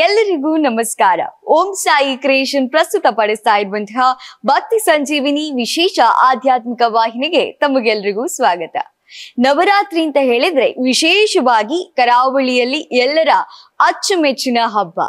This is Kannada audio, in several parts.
ಎಲ್ಲರಿಗೂ ನಮಸ್ಕಾರ. ಓಂ ಸಾಯಿ ಕ್ರಿಯೇಷನ್ ಪ್ರಸ್ತುತಪಡಿಸ್ತಾ ಇರುವಂತಹ ಭಕ್ತಿ ಸಂಜೀವಿನಿ ವಿಶೇಷ ಆಧ್ಯಾತ್ಮಿಕ ವಾಹಿನಿಗೆ ತಮಗೆಲ್ಲರಿಗೂ ಸ್ವಾಗತ. ನವರಾತ್ರಿ ಅಂತ ಹೇಳಿದ್ರೆ ವಿಶೇಷವಾಗಿ ಕರಾವಳಿಯಲ್ಲಿ ಎಲ್ಲರ ಅಚ್ಚುಮೆಚ್ಚಿನ ಹಬ್ಬ.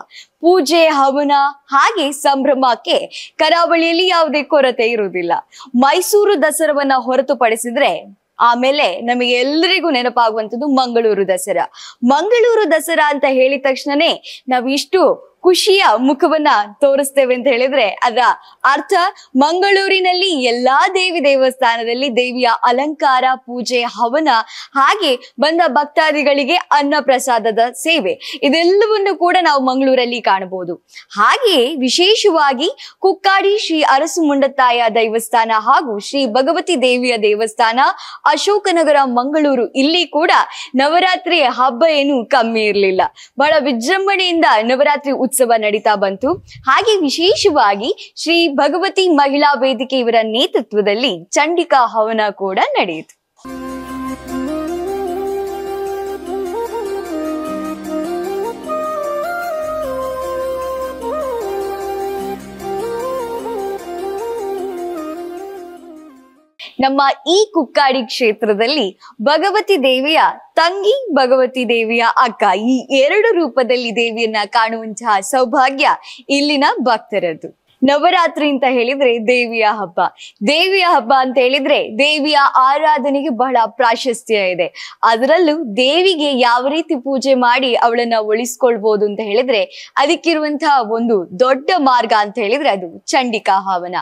ಪೂಜೆ, ಹವನ ಹಾಗೆ ಸಂಭ್ರಮಕ್ಕೆ ಕರಾವಳಿಯಲ್ಲಿ ಯಾವುದೇ ಕೊರತೆ ಇರುವುದಿಲ್ಲ. ಮೈಸೂರು ದಸರಾವನ್ನ ಹೊರತುಪಡಿಸಿದ್ರೆ ಆಮೇಲೆ ನಮಗೆ ಎಲ್ಲರಿಗೂ ನೆನಪಾಗುವಂಥದ್ದು ಮಂಗಳೂರು ದಸರಾ. ಮಂಗಳೂರು ದಸರಾ ಅಂತ ಹೇಳಿದ ತಕ್ಷಣನೇ ನಾವಿಷ್ಟು ಖುಷಿಯ ಮುಖವನ್ನ ತೋರಿಸ್ತೇವೆ ಅಂತ ಹೇಳಿದ್ರೆ ಅದರ ಅರ್ಥ ಮಂಗಳೂರಿನಲ್ಲಿ ಎಲ್ಲಾ ದೇವಿ ದೇವಸ್ಥಾನದಲ್ಲಿ ದೇವಿಯ ಅಲಂಕಾರ, ಪೂಜೆ, ಹವನ ಹಾಗೆ ಬಂದ ಭಕ್ತಾದಿಗಳಿಗೆ ಅನ್ನ ಪ್ರಸಾದದ ಸೇವೆ ಇದೆಲ್ಲವನ್ನು ಕೂಡ ನಾವು ಮಂಗಳೂರಲ್ಲಿ ಕಾಣಬಹುದು. ಹಾಗೆಯೇ ವಿಶೇಷವಾಗಿ ಕುಕ್ಕಾಡಿ ಶ್ರೀ ಅರಸು ಮುಂಡತ್ತಾಯ ದೇವಸ್ಥಾನ ಹಾಗೂ ಶ್ರೀ ಭಗವತಿ ದೇವಿಯ ದೇವಸ್ಥಾನ ಅಶೋಕನಗರ ಮಂಗಳೂರು ಇಲ್ಲಿ ಕೂಡ ನವರಾತ್ರಿ ಹಬ್ಬ ಏನು ಕಮ್ಮಿ ಇರಲಿಲ್ಲ. ಬಹಳ ವಿಜೃಂಭಣೆಯಿಂದ ನವರಾತ್ರಿ ಉತ್ಸವ ನಡೀತಾ ಬಂತು. ಹಾಗೆ ವಿಶೇಷವಾಗಿ ಶ್ರೀ ಭಗವತಿ ಮಹಿಳಾ ವೇದಿಕೆ ಇವರ ನೇತೃತ್ವದಲ್ಲಿ ಚಂಡಿಕಾ ಹವನ ಕೂಡ ನಡೆಯಿತು. ನಮ್ಮ ಈ ಕುಕ್ಕಾಡಿ ಕ್ಷೇತ್ರದಲ್ಲಿ ಭಗವತಿ ದೇವಿಯ ತಂಗಿ, ಭಗವತಿ ದೇವಿಯ ಅಕ್ಕ, ಈ ಎರಡು ರೂಪದಲ್ಲಿ ದೇವಿಯನ್ನ ಕಾಣುವಂತಹ ಸೌಭಾಗ್ಯ ಇಲ್ಲಿನ ಭಕ್ತರದ್ದು. ನವರಾತ್ರಿ ಅಂತ ಹೇಳಿದ್ರೆ ದೇವಿಯ ಹಬ್ಬ. ದೇವಿಯ ಹಬ್ಬ ಅಂತ ಹೇಳಿದ್ರೆ ದೇವಿಯ ಆರಾಧನೆಗೆ ಬಹಳ ಪ್ರಾಶಸ್ತ್ಯ ಇದೆ. ಅದರಲ್ಲೂ ದೇವಿಗೆ ಯಾವ ರೀತಿ ಪೂಜೆ ಮಾಡಿ ಅವಳನ್ನ ಉಳಿಸ್ಕೊಳ್ಬಹುದು ಅಂತ ಹೇಳಿದ್ರೆ ಅದಕ್ಕಿರುವಂತಹ ಒಂದು ದೊಡ್ಡ ಮಾರ್ಗ ಅಂತ ಹೇಳಿದ್ರೆ ಅದು ಚಂಡಿಕಾ ಹವನ.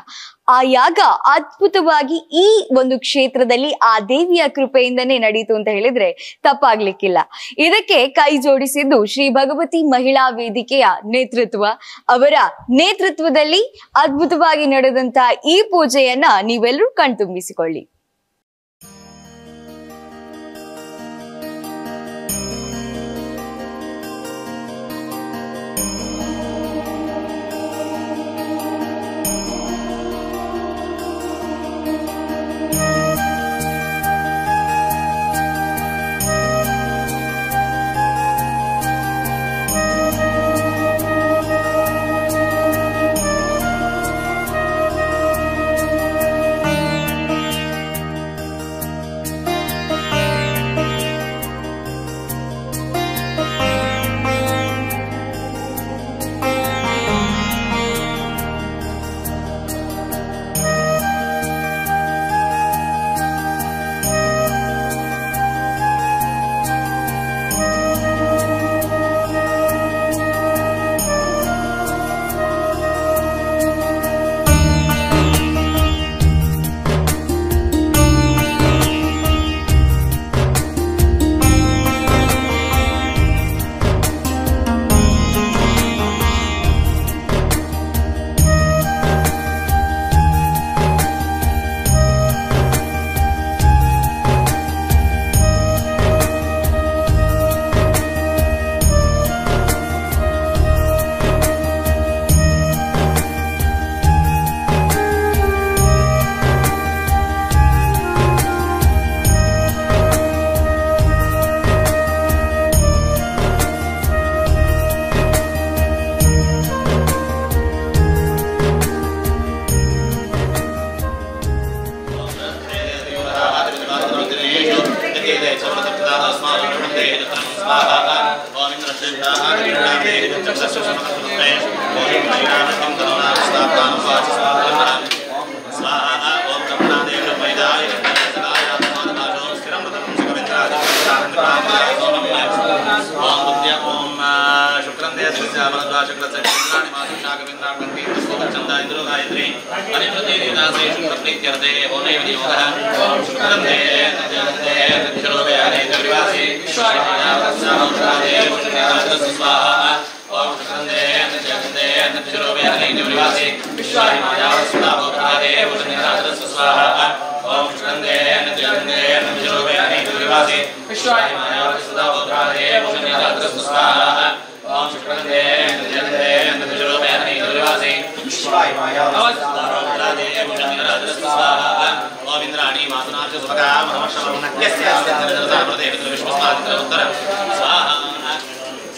ಆ ಯಾಗ ಅದ್ಭುತವಾಗಿ ಈ ಒಂದು ಕ್ಷೇತ್ರದಲ್ಲಿ ಆ ದೇವಿಯ ಕೃಪೆಯಿಂದನೇ ನಡೀತು ಅಂತ ಹೇಳಿದ್ರೆ ತಪ್ಪಾಗ್ಲಿಕ್ಕಿಲ್ಲ. ಇದಕ್ಕೆ ಕೈ ಜೋಡಿಸಿದ್ದು ಶ್ರೀ ಭಗವತಿ ಮಹಿಳಾ ವೇದಿಕೆಯ ನೇತೃತ್ವ. ಅವರ ನೇತೃತ್ವದಲ್ಲಿ ಅದ್ಭುತವಾಗಿ ನಡೆದಂತಹ ಈ ಪೂಜೆಯನ್ನ ನೀವೆಲ್ಲರೂ ಕಣ್ತುಂಬಿಸಿಕೊಳ್ಳಿ.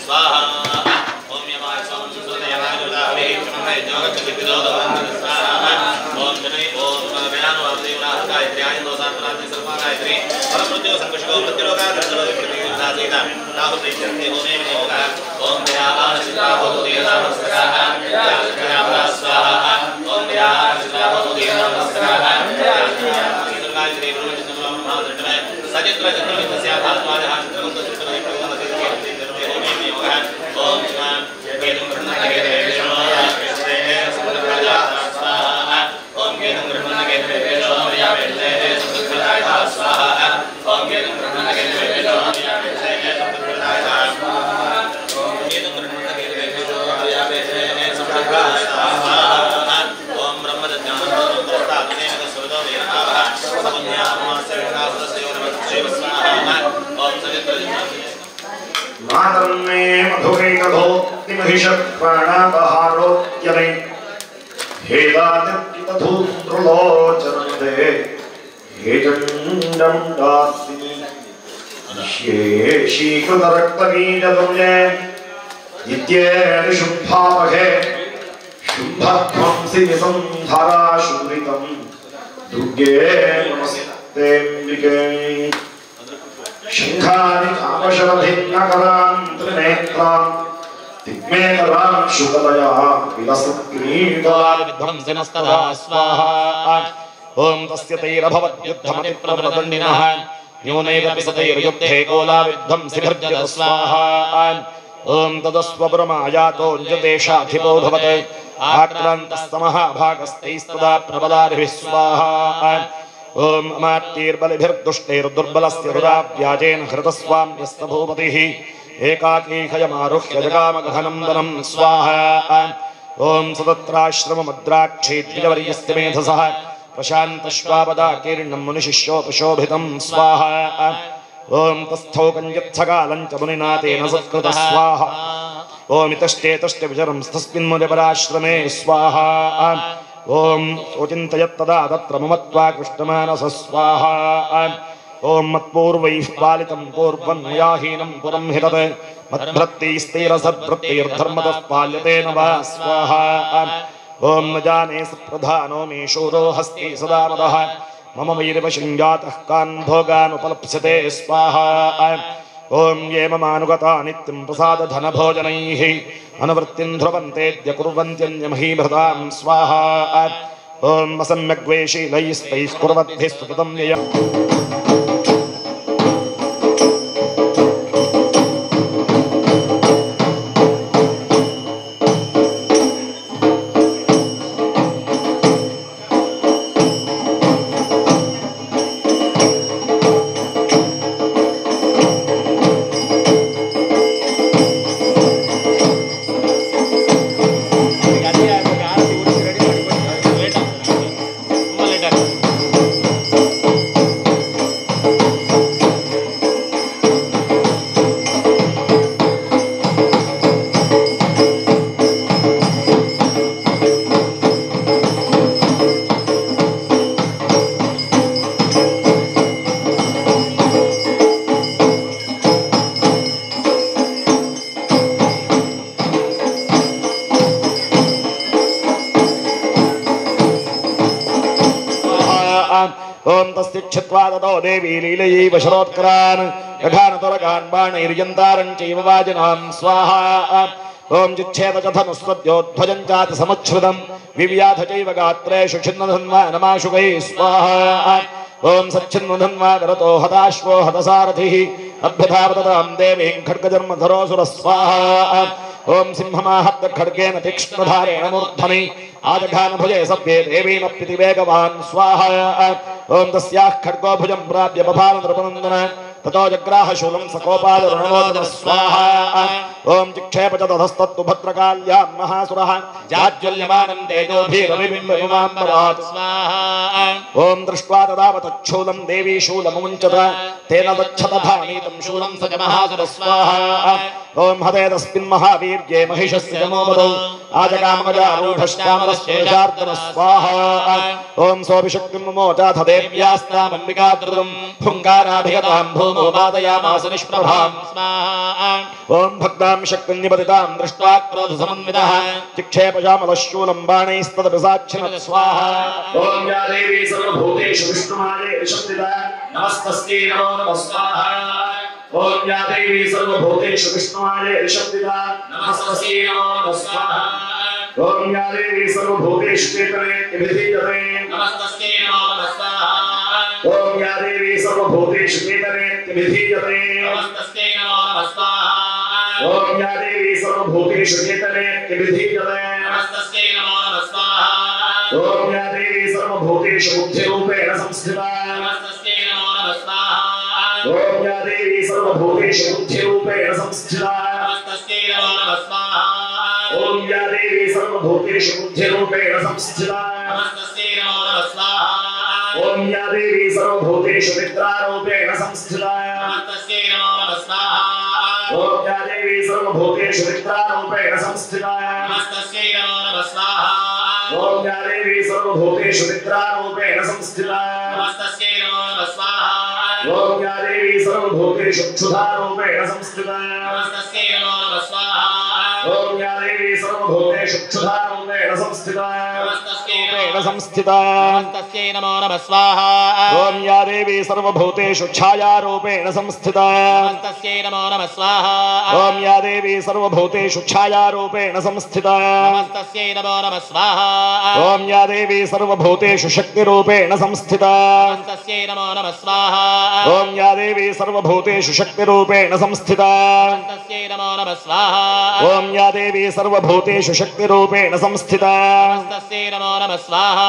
स्वाहा ओम तस्य तैरभवद्युद्धमतिप्रवदण्डिनः न्यूनैरपिसतैर्युद्धे कोलाविध्वंसिभिर्जत स्वाहा। ओम तदस्वब्रमायातोऽञ्जदेशाधिपो भवते आक्रान्तस्तमहाभागस्तैस्तदा प्रबलाभिः स्वाहा। ओम अमात्यैर्बलिभिर्दुष्टैर्दुर्बलस्य दुराव्याजेन हृतस्वाम्यस्तभूपतिः एकाकीहयमारुह्य जगामगहनन्दनं स्वाहा। ओम सतत्राश्रममद्राक्षेद्विजवर्यस्य मेधसः प्रशान्तश्वापदाकीर्णं मुनिशिष्योपशोभितं स्वाहा। ओम तस्थौ कञ्जत्सकालं च मुनिना तेन सत्कृतः स्वाहा। ओम इतश्चेतश्चविचरं तस्मिन्मुनिपराश्रमे स्वाहा। ओम सोचिन्तयत्तदा तत्र ममत्वा कृष्णमानसः स्वाहा। ओम मत्पूर्वैः पालितं पूर्वं मया हीनं पुरं हि तत् मद्भृत्यैस्तेरसद्भृत्यैर्धर्मतः पाल्यते न वा स्वाहा। ओम न जाने सप्रधानो मे शूरो हस्ति सदा मदः मम वैरिवशं जातः कान् भोगानुपलप्स्यते स्वाहा। ओम ये ममानुगता नित्यं प्रसादधनभोजनैः अनुवृत्तिं ध्रुवन्तेऽद्य कुर्वन्त्यन्यमहीभृतां स्वाहा। ओम असम्यग्वेशीलैस्तैः कुर्वद्भिः स्तुतं ययम्। ओम तस्य छित्त्वा ततो देवी लीलयैव शरोत्करान् यथानतुलकान् बाणैर्यन्तारं चैव वाजिनां स्वाहा। ओम जिच्छेद च धनुस्वद्योध्वजं चाति समुच्छ्रुतं विव्याध चैव गात्रेषु छिन्नधन्वा नमाशुकैः स्वाहा। ओम सच्छिन्नधन्वा विरतो हताश्वो हतसारथिः अभ्यधावतां देवीं खड्गजन्मधरोऽसुरः स्वाहा। ओम सिंहमाहत्य खड्गेन तीक्ष्णधारेण मूर्धनि आजघानभुजे सभ्ये देवीमप्यति वेगवान् स्वाहा। ओम तस्याः खड्गो भुजं प्राप्य बभार नृपनन्दन ततो जग्राह शूलं सकोपादरुणमोदनः स्वाहा। ओम चिक्षेप च ततस्तत्तु भद्रकाल्यां महासुरः जाज्वल्यमानं तेजोभिरविबिम्बविमाम्बरात् स्वाहा। ओम दृष्ट्वा तदावतच्छूलं देवी शूलमुञ्चत तेन दच्छतधानीतं शूलं स च महासुरः स्वाहा। ओम हते तस्मिन् महावीर्ये महिषस्य जमोमदौ आजगामगजारूढश्चामरश्चेषार्दनः स्वाहा। ओम सोऽभिशक्तिं मुमोचाथ देव्यास्तामम्बिकाद्रुतं हुङ्काराभिगतां भूमो वादयामास निष्प्रभां स्वाहा। ओम भक्ता तां शक्तिं निपतितां दृष्ट्वा क्रोधसमन्वितः चिक्षेपशामलशूलं बाणैस्तदपि साक्षिणः स्वाहा ॐ या देवी सर्वभूतेषु विष्णुमाये विशक्तिता नमस्तस्यै नमो नमः स्वाहा ॐ या देवी सर्वभूतेषु विष्णुमाये विशक्तिता नमस्तस्यै नमो नमः स्वाहा ॐ या देवी सर्वभूतेषु चेतने विधीयते नमस्तस्यै नमो नमः स्वाहा ॐ या देवी सर्वभूतेषु चेतने विधीयते नमस्तस्यै नमो नमः स्वाहा ॐ या देवी सर्वभूतेषु चेतने विधीयते नमस्तस्यै नमो नमः स्वाहा ॐ या देवी सर्वभूतेषु बुद्धिरूपेण संस्थिता नमस्तस्यै नमो नमः स्वाहा ॐ या देवी सर्वभूतेषु बुद्धिरूपेण संस्थिता नमस्तस्यै नमो नमः स्वाहा ॐ या देवी सर्वभूतेषु बुद्धिरूपेण संस्थिता नमस्तस्यै नमो नमः स्वाहा ॐ या देवी सर्वभूतेषु निद्रारूपेण संस्थिता नमस्तस्यै नमो नमः स्वाहा ॐ या देवी सर्वभूतेषु निद्रारूपेण संस्थिता नमस्तस्यै नमो नमः स्वाहा ॐ या देवी सर्वभूतेषु निद्रारूपेण संस्थिता नमस्तस्यै नमो नमः स्वाहा ॐ या देवी सर्वभूतेषु क्षुधारूपेण संस्थिता नमस्तस्यै नमो नमः स्वाहा ॐ या देवी सर्वभूतेषु क्षुधारूपेण संस्थिता नमस्तस्यै नमो नमः स्वाहा ॐ या देवी सर्वभूतेषु छायारूपेण संस्थिता नमस्तस्यै नमो नमः स्वाहा ॐ या देवी सर्वभूतेषु छायारूपेण संस्थिता नमस्तस्यै नमो नमः स्वाहा ॐ या देवी सर्वभूतेषु शक्तिरूपेण संस्थिता नमस्तस्यै नमो नमः स्वाहा ॐ या देवी सर्वभूतेषु शक्तिरूपेण संस्थिता नमस्तस्यै नमो नमः स्वाहा ॐ या देवी सर्वभूतेषु शक्तिरूपेण संस्थिता नमस्तस्यै नमो नमः स्वाहा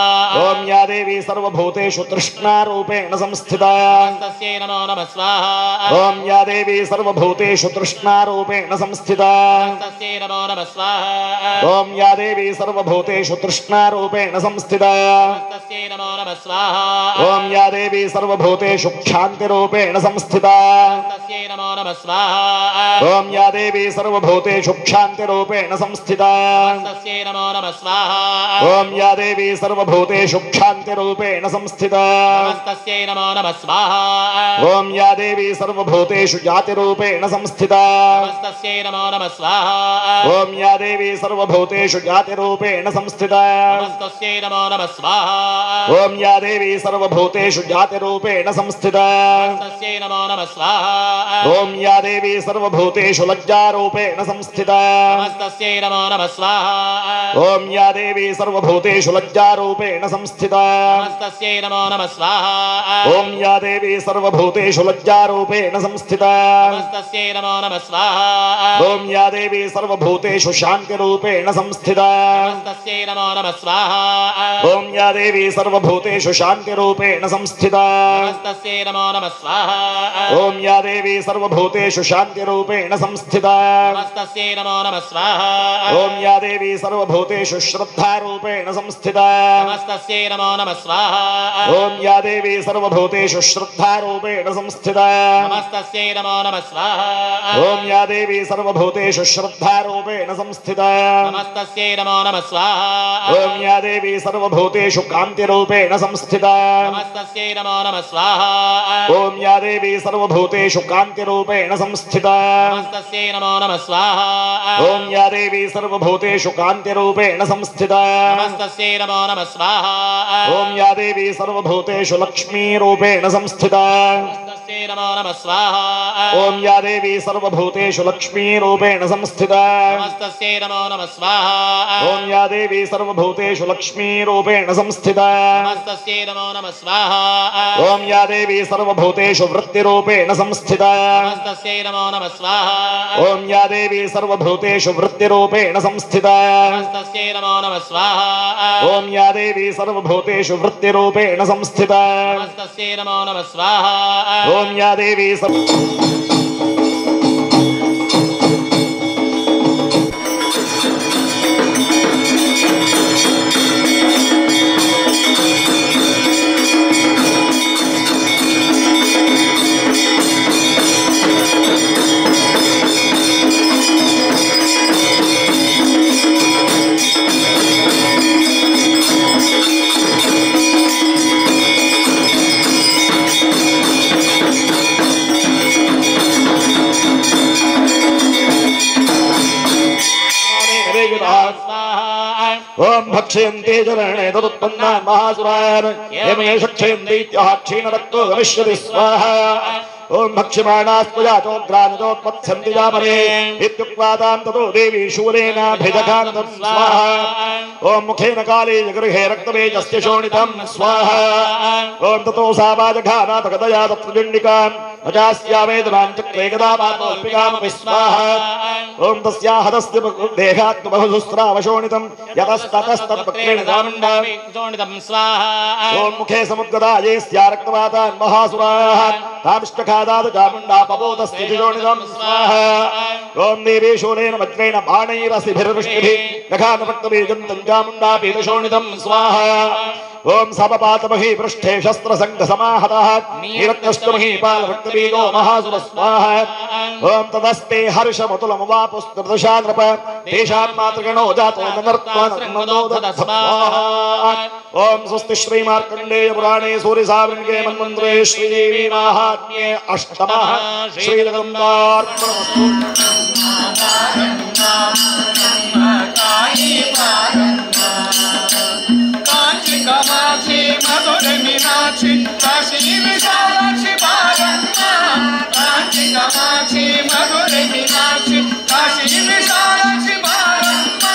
ॐ या देवी सर्वभूतेषु तृष्णारूपेण संस्थिता नमस्तस्यै नमो नमः स्वाहा ॐ या देवी सर्वभूतेषु तृष्णारूपेण संस्थिता नमस्तस्यै नमो नमः स्वाहा ॐ या देवी सर्वभूतेषु तृष्णारूपेण संस्थिता नमस्तस्यै नमो नमः स्वाहा ॐ या देवी सर्वभूतेषु क्षान्तिरूपेण संस्थिता नमस्तस्यै नमो नमः स्वाहा ॐ या देवी सर्वभूतेषु क्षान्तिरूपेण संस्थिता नमस्तस्यै नमो नमः स्वाहा ॐ या देवी सर्वभूतेषु क्षान्तिरूपेण संस्थिता नमस्तस्यै नमो नमः स्वाहा ॐ या देवी सर्वभूतेषु जातिरूपेण संस्थिता नमस्तस्यै नमो नमः स्वाहा ॐ या देवी सर्वभूतेषु जातिरूपेण संस्थिता नमस्तस्यै नमो नमः स्वाहा ॐ या देवी सर्वभूतेषु जातिरूपेण संस्थिता नमस्तस्यै नमो नमः स्वाहा ॐ या देवी सर्वभूतेषु लज्जारूपेण संस्थिता नमस्तस्यै नमो नमः स्वाहा ॐ या देवी सर्वभूतेषु लज्जारूपेण संस्थिता नमस्तस्यै नमो नमः स्वाहा ॐ या देवी सर्वभूतेषु लज्जारूपेण संस्थिता नमस्तस्यै नमो नमः स्वाहा ॐ या देवी सर्वभूतेषु शान्तिरूपेण संस्थिता नमस्तस्यै नमो नमः स्वाहा ॐ या देवी सर्वभूतेषु शान्तिरूपेण संस्थिता नमस्तस्यै नमो नमः स्वाहा ॐ या देवी सर्वभूतेषु शान्तिरूपेण संस्थिता नमस्तस्यै नमो नमः स्वाहा ॐ या देवी सर्वभूतेषु श्रद्धारूपेण संस्थिता नमस्तस्यै नमो नमः स्वाहा ॐ या देवी सर्वभूतेषु श्रद्धारूपेण संस्थिता नमस्तस्यै नमो नमः स्वाहा ॐ या देवी सर्वभूतेषु श्रद्धारूपेण संस्थिता नमस्तस्यै नमो नमः स्वाहा ॐ या देवी सर्वभूतेषु कान्तिरूपेण संस्थिता नमस्तस्यै नमो नमः स्वाहा ॐ या देवी सर्वभूतेषु कान्तिरूपेण संस्थिता नमस्तस्यै नमो नमः स्वाहा ॐ या देवी सर्वभूतेषु कान्तिरूपेण संस्थिता नमस्तस्यै नमो नमः स्वाहा ॐ या देवी सर्वभूतेषु लक्ष्मीरूपेण संस्थिता नमस्तस्यै नमो नमः स्वाहा ॐ या देवी सर्वभूतेषु लक्ष्मीरूपेण संस्थिता नमस्तस्यै नमो नमः स्वाहा ॐ या देवी सर्वभूतेषु लक्ष्मीरूपेण संस्थिता नमस्तस्यै नमो नमः स्वाहा ॐ या देवी सर्वभूतेषु वृत्तिरूपेण संस्थिता नमस्तस्यै नमो नमः स्वाहा ॐ या देवी सर्वभूतेषु वृत्तिरूपेण संस्थिता नमस्तस्यै नमो नमः स्वाहा ॐ या देवी सर्वभूतेषु वृत्तिरूपेण संस्थिता नमस्तस्यै नमो नमः स्वाहा ॐ या देवी ओम भक्षयन्ते जरणे तदुत्पन्नान् महासुरान् एवमेष क्षयन्ते क्षीणरक्तो गमिष्यति स्वाहा ओम भक्ष्यमाणास्त्वजातोग्रानितोत्पत्स्यन्ति जामरे इत्युक्त्वा तां ततो देवी शूलेनाभिदधानं स्वाहा ओम मुखेन काले जगृहे रक्तबीजस्य शोणितं स्वाहा ओम ततो सा वाजघानातगतया तत्रजुण्डिकां अजास्या वेदनां चक्रे गदा पातोऽल्पिकामपि स्वाहा ओम तस्या हतस्य देहात् बहुसुस्रावशोणितं यतस्ततस्तत्पक्रेण चामुण्डामि शोणितं स्वाहा ओम मुखे समुद्गदाये स्या रक्तवातान् महासुराः तांष्टखादात् चामुण्डा पपोतस्य शोणितं स्वाहा ओम देवी शूलेन वज्रेण बाणैरसिभिर्वृष्टिभिः नखानपट्टबीजन्तं चामुण्डा पीतशोणितं स्वाहा ओम समपातमहि पृष्ठे शस्त्रसङ्घसमाहतः नीरत्नष्टमहि पालभक्तबीजो महासुर स्वाहा ओम तदस्ते हर्षमतुलमवापुस्तृदशा नृप तेषां मातृगणो जातो नर्त्वनर्मदोदध स्वाहा ओम स्वस्ति श्रीमार्कण्डेय पुराणे सूर्यसावृङ्गे मन्वन्तरे श्रीदेवी माहात्म्ये अष्टमः श्रीजगदम्बार्पणमस्तु कामाक्षी मधुर मीनाक्षी काशी विशालाक्षी बारम्मा कांची कामाक्षी मधुर मीनाक्षी काशी विशालाक्षी बारम्मा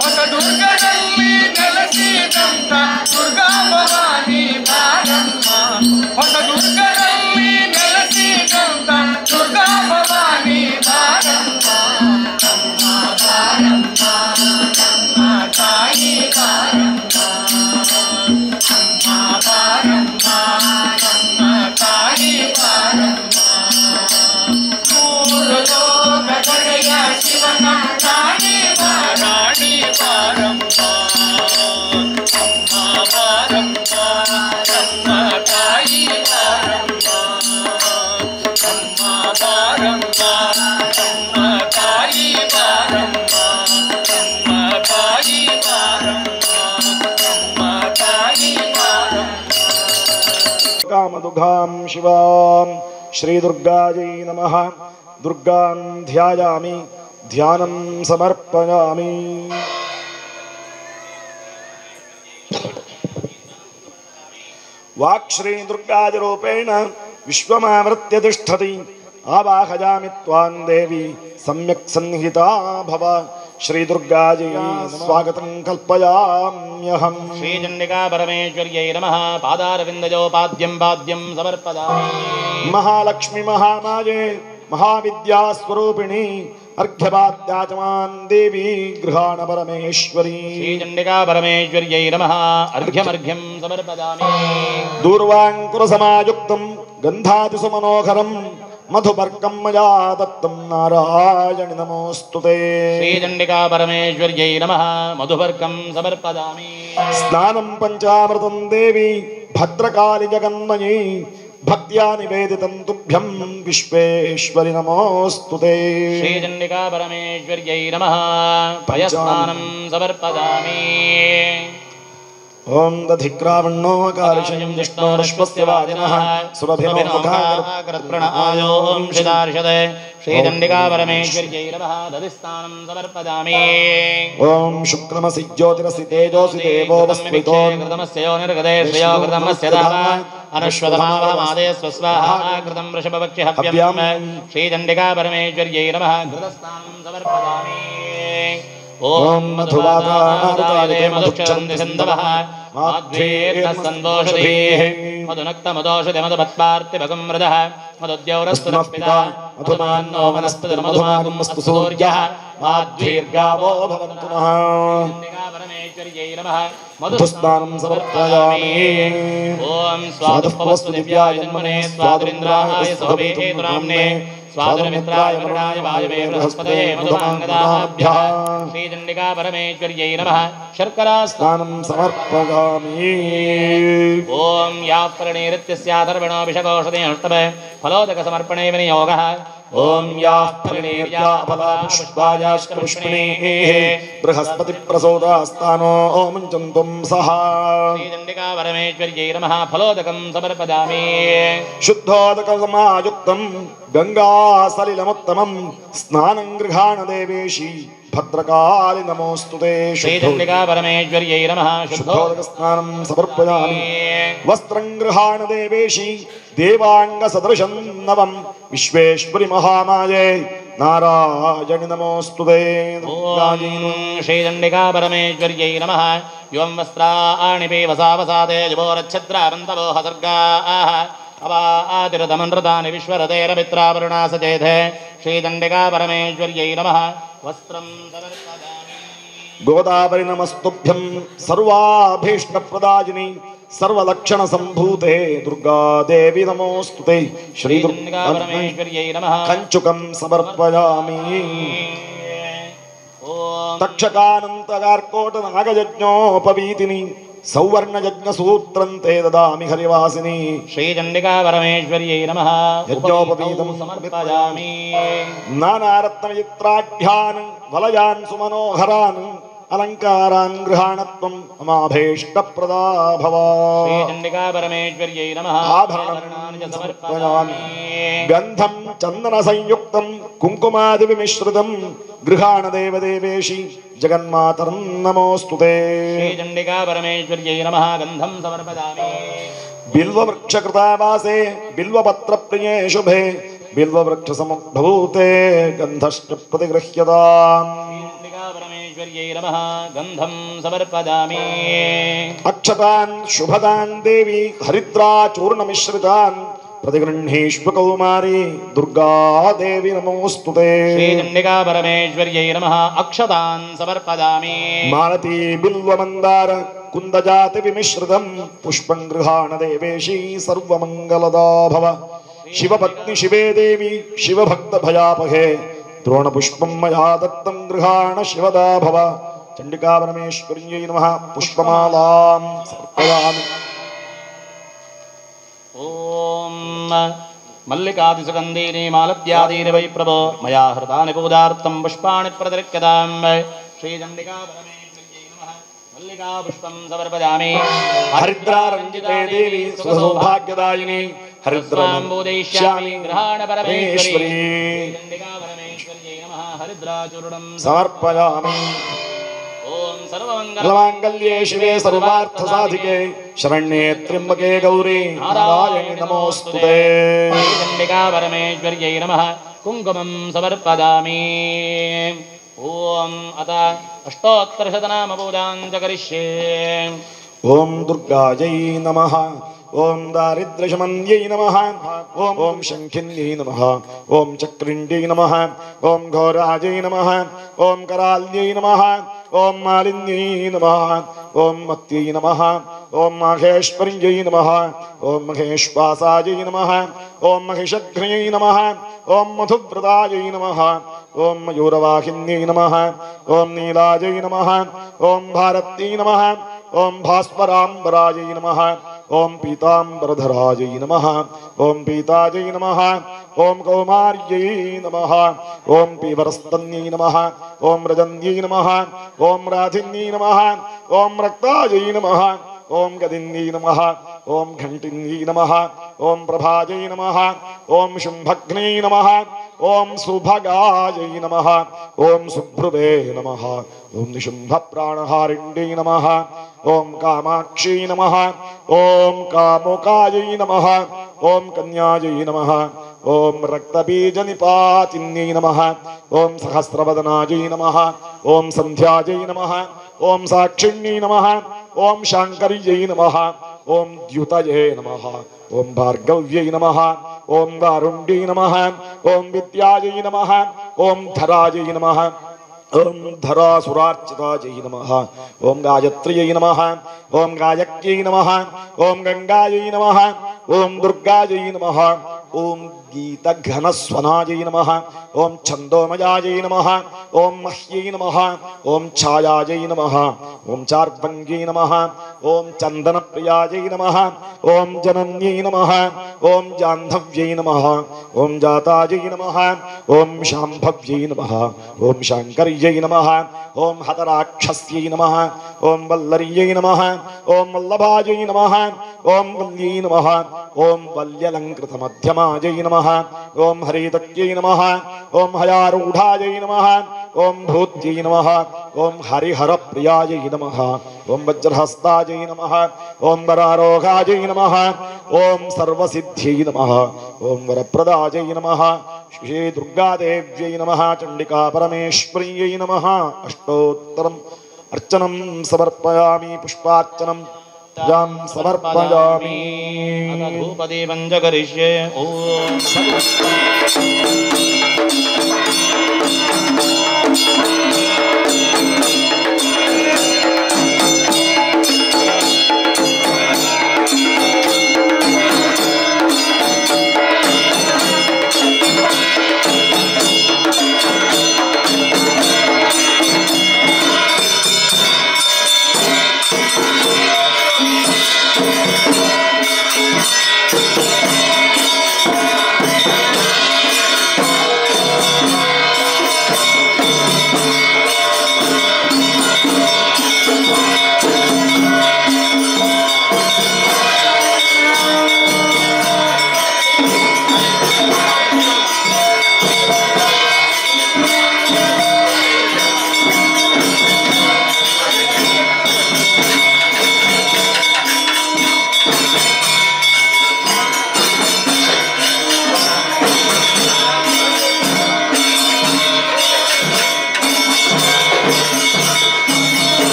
ಹೊಸ ದುರ್ಗದಲ್ಲಿ ನೆಲೆಸಿದಂತ ದುರ್ಗಾ ಭವಾನಿ ಬಾರಮ್ಮ ಹೊಸ ದುರ್ಗದಲ್ಲಿ ನೆಲೆಸಿದಂತ ದುರ್ಗಾ ಭವಾನಿ ಬಾರಮ್ಮ ಬಾರಮ್ಮ ತಾಯಿ ಬಾರಮ್ಮ कामदुघां शिवां श्रीदुर्गायै नमः दुर्गां ध्यायामि ध्यानं समर्पयामि वाक् श्रीदुर्गादिरूपेण विश्वमावृत्य तिष्ठति आवाहयामि त्वां देवी सम्यक् सन्निहिता भव श्रीदुर्गायै स्वागतं कल्पयाम्यहम् श्रीचण्डिका परमेश्वर्यै नमः पादारविन्दयो पाद्यं पाद्यं समर्पयामि महालक्ष्मी महामाये महाविद्यास्वरूपिणी अर्घ्यपाद्याचमान् देवी गृहाण परमेश्वरी श्रीचण्डिका परमेश्वर्यै नमः अर्घ्यमर्घ्यं समर्पयामि दूर्वाङ्कुरसमायुक्तं गन्धातिसुमनोहरं मधुपर्कं मया दत्तं नारायणि नमोऽस्तुते श्रीचण्डिका परमेश्वर्यै नमः मधुपर्कं समर्पयामि स्नानं पञ्चामृतं देवी भद्रकाली जगन्मयी भक्त्या निवेदितं तुभ्यं विश्वेश्वरि नमोऽस्तुते श्रीचण्डिका परमेश्वर्यै नमः पयस्नानं समर्पयामि ओम दधिक्रावण्णो कालशयं विष्णोरश्वस्य वाजिनः सुरभिर्मुखाकरत्प्रणआयो ओम शिदार्षदे श्रीचण्डिका परमेश्वर्यै नमः दधिस्नानं समर्पयामि ओम शुक्रमसि ज्योतिरसि तेजोसि देवो वस्मितो कृतमस्य यो निर्गदे श्रियो कृतमस्य दावा अनुष्वदमावमादे स्वस्वाहा कृतं वृषभवक्षि हव्यम् श्रीचण्डिका परमेश्वर्यै नमः घृतस्नानं समर्पयामि ओम मधुवातानारुतादे मधुक्षरन्ति सिन्धवः माध्वीर्नस्सन्दोषधीः मधुनक्तमदोषधि मधुपत्पार्तिभगं मृदः मधुद्यौरस्तुनः मधुमान्नो वनस्पतिर्मधुमागुमस्तु सूर्यः माध्वीर्गावो भवन्तु नः परमेश्वर्यै नमः मधुस्नानं समर्पयामि ओम स्वादुपवस्तु दिव्याय जन्मने स्वादुरिन्द्राय सोभेतुराम्ने स्वादुमित्राय वरुणाय वायवे बृहस्पतये मधुमाङ्गदाभ्यः श्रीचण्डिका परमेश्वर्यै नमः शर्करा स्नानं समर्पयामि ओम या प्रणीरित्यस्याधर्वणो विषकोषधे अष्टमे फलोदक समर्पणे विनियोगः ओम या प्रणीर्या फला पुष्पायाष्टपुष्पिणीः बृहस्पति प्रसोदास्तानो मुञ्चन्तुं सः श्रीचण्डिका परमेश्वर्यै नमः फलोदकं समर्पयामि शुद्धोदकसमायुक्तं गङ्गासलिलमुत्तमं स्नानं गृहाण देवेशी भद्रकाली नमोस्तुते श्रीचण्डिका परमेश्वर्यै नमः शुद्धोदकस्नानं समर्पयामि वस्त्रं गृहाण देवेशी देवाङ्गसदृशं नवं विश्वेश्वरि महामाये नारायणि नमोस्तुते श्रीचण्डिका परमेश्वर्यै नमः युवं वस्त्राणि वसावसाते जुवोरच्छद्रावन्तवो हसर्गाः अवातिरतमनृतानि विश्वरतेरमित्रावरुणा सचेते श्रीचण्डिका परमेश्वर्यै नमः वस्त्रं समर्पयामि गोदावरि नमस्तुभ्यं सर्वाभीष्टप्रदायिनि सर्वलक्षणसम्भूते दुर्गा देवी नमोस्तुते श्रीचण्डिका परमेश्वर्यै नमः कञ्चुकं समर्पयामि तक्षकानन्तगार्कोटनागयज्ञोपवीतिनि सौवर्णयज्ञसूत्रं ते ददामि हरिवासिनि श्रीचण्डिका परमेश्वर्यै नमः यज्ञोपवीतं समर्पयामि नानारत्नयुक्ताढ्यान् वलयान् सुमनोहरान् अलङ्कारान् गृहाणत्वं ममाभीष्टप्रदा भव श्रीचण्डिका परमेश्वर्यै नमः आभरणानि च समर्पयामि गन्धं चन्दनसंयुक्तं कुङ्कुमादिविमिश्रितं गृहाण देवदेवेशि जगन्मातरं नमोस्तुते श्रीचण्डिका परमेश्वर्यै नमः गन्धं समर्पयामि बिल्ववृक्षकृतावासे बिल्वपत्रप्रिये शुभे बिल्ववृक्षसमुद्भूते गन्धश्च प्रतिगृह्यताम् परमेश्वर्यै नमः गन्धं समर्पयामि अक्षतान् शुभदान् देवी हरिद्राचूर्णमिश्रितान् प्रतिगृह्णीष्व कौमारी दुर्गा देवी नमोस्तुते श्रीचण्डिका परमेश्वर्यै नमः अक्षतान् समर्पयामि मालती बिल्वमन्दार कुन्दजाति विमिश्रितं पुष्पं गृहाण देवेशी सर्वमङ्गलदा भव शिवपत्नि शिवे देवी शिवभक्तभयापहे द्रोणपुष्पं मया दत्तं गृहाण शिवदा भव चण्डिका परमेश्वर्यै नमः पुष्पमालां समर्पयामि ॐ मल्लिकादिसुगन्धीनि मालत्यादीनि वै प्रभो मया हृतानि पूजार्थं पुष्पाणि प्रदर्क्यतां श्रीचण्डिका परमेश्वर्यै नमः मल्लिकापुष्पं समर्पयामि हरिद्रारञ्जिते देवी सुसौभाग्यदायिनी हरिद्राम्बोदयिष्यामि गृहाण परमेश्वरी चण्डिका परमेश्वर्यै नमः हरिद्राचूर्णं समर्पयामि ॐ सर्वमङ्गलमाङ्गल्ये शिवे सर्वार्थसाधिके शरण्ये त्र्यम्बके गौरी नारायणि नमोस्तुते चण्डिका परमेश्वर्यै नमः कुङ्कुमं समर्पयामि ॐ अथ अष्टोत्तरशतनामपूजां च करिष्ये ॐ दुर्गायै नमः ॐ दारिद्र्यशमन्यै नमः ॐ शङ्खिन्यै नमः ॐ चक्रिण्यै नमः ॐ घोराजै नमः ॐ कराल्यै नमः ॐ मालिन्यै नमः ॐ मत्यै नमः ॐ माहेश्वर्यै नमः ॐ महेश्वासायै नमः ॐ महिषघ्नयै नमः ॐ मधुव्रतायै नमः ॐ मयूरवाहिन्यै नमः ॐ नीलायै नमः ॐ भारत्यै नमः ॐ भास्वराम्बरायै नमः ॐ पीताम्बरधरायै नमः ॐ पीतायै नमः ॐ कौमार्यै नमः ॐ पीवरस्तन्यै नमः ॐ रजन्यै नमः ॐ राधिन्यै नमः ॐ रक्तायै नमः ॐ गदिन्यै नमः ॐ घण्टिन्यै नमः ॐ प्रभायै नमः ॐ शुम्भग्नै नमः ॐ सुभगायै नमः ॐ सुभ्रुवे नमः ॐ निशुम्भप्राणहारिण्यै नमः ॐ कामाक्षी नमः ॐ कामुकायै नमः ॐ कन्यायै नमः ॐ रक्तबीजनिपातिन्यै नमः ॐ सहस्रवदनायै नमः ॐ सन्ध्यायै नमः ॐ साक्षिण्यै नमः ॐ शाङ्कर्यै नमः ॐ द्युतये नमः ॐ भार्गव्यै नमः ॐ वारुण्यै नमः ॐ विद्यायै नमः ॐ धरायै नमः ॐ धरासुरार्चितायै नमः ॐ गायत्र्यै नमः ॐ गायक्यै नमः ॐ गङ्गायै नमः ॐ दुर्गायै नमः ॐ गीतघनस्वनायै नमः ॐ छन्दोमयायै नमः ॐ मह्यै नमः ॐ छायायै नमः ॐ चार्वङ्ग्यै नमः ಓಂ ಚಂದನ ಪ್ರಿಯಾಯೈ ನಮಃ ಓಂ ಜನನ್ಯೈ ನಮಃ ಓಂ ಜಾಹ್ನವ್ಯೈ ನಮಃ ಓಂ ಜಾತಾಯೈ ನಮಃ ಓಂ ಶಾಂಭವ್ಯೈ ನಮಃ ಓಂ ಶಾಂಕರ್ಯೈ ನಮಃ ಓಂ ಹತರಾಕ್ಷಸ್ಯೈ ನಮಃ ಓಂ ವಲ್ಲರ್ಯೈ ನಮಃ ಓಂ ವಲ್ಲಭಾಯೈ ನಮಃ ಓಂ ವಲ್ಯೈ ನಮಃ ಓಂ ವಲ್ಯಲಂಕೃತ ಮಧ್ಯಮಾಯೈ ನಮಃ ಓಂ ಹರಿತಕ್ಯೈ ನಮಃ ಓಂ ಹಯಾರೂಢಾಯೈ ನಮಃ ಓಂ ಭೂತ್ಯೈ ನಮಃ ಓಂ ಹರಿಹರ ಪ್ರಿಯಾಯೈ ನಮಃ ಓಂ ವಜ್ರಹಸ್ತಾಯೈ ನಮಃ ಓಂ ವರಾರೋಗಾಯೈ ನಮಃ ಓಂ ಸರ್ವಸಿದ್ಧ್ಯೈ ನಮಃ ಓಂ ವರಪ್ರದಾಯೈ ನಮಃ ಶ್ರೀ ದುರ್ಗಾದೇವ್ಯೈ ನಮಃ ಚಂಡಿಕಾ ಪರಮೇಶ್ವರ್ಯೈ ನಮಃ ಅಷ್ಟೋತ್ತರಂ ಅರ್ಚನಂ ಸಮರ್ಪಯಾಮಿ ಪುಷ್ಪಾರ್ಚನಂ ಜಾಂ ಸಮರ್ಪಯಾಮಿ ಧೂಪದೀಪಂ ಚ ಕರಿಷ್ಯೆ ಓಂ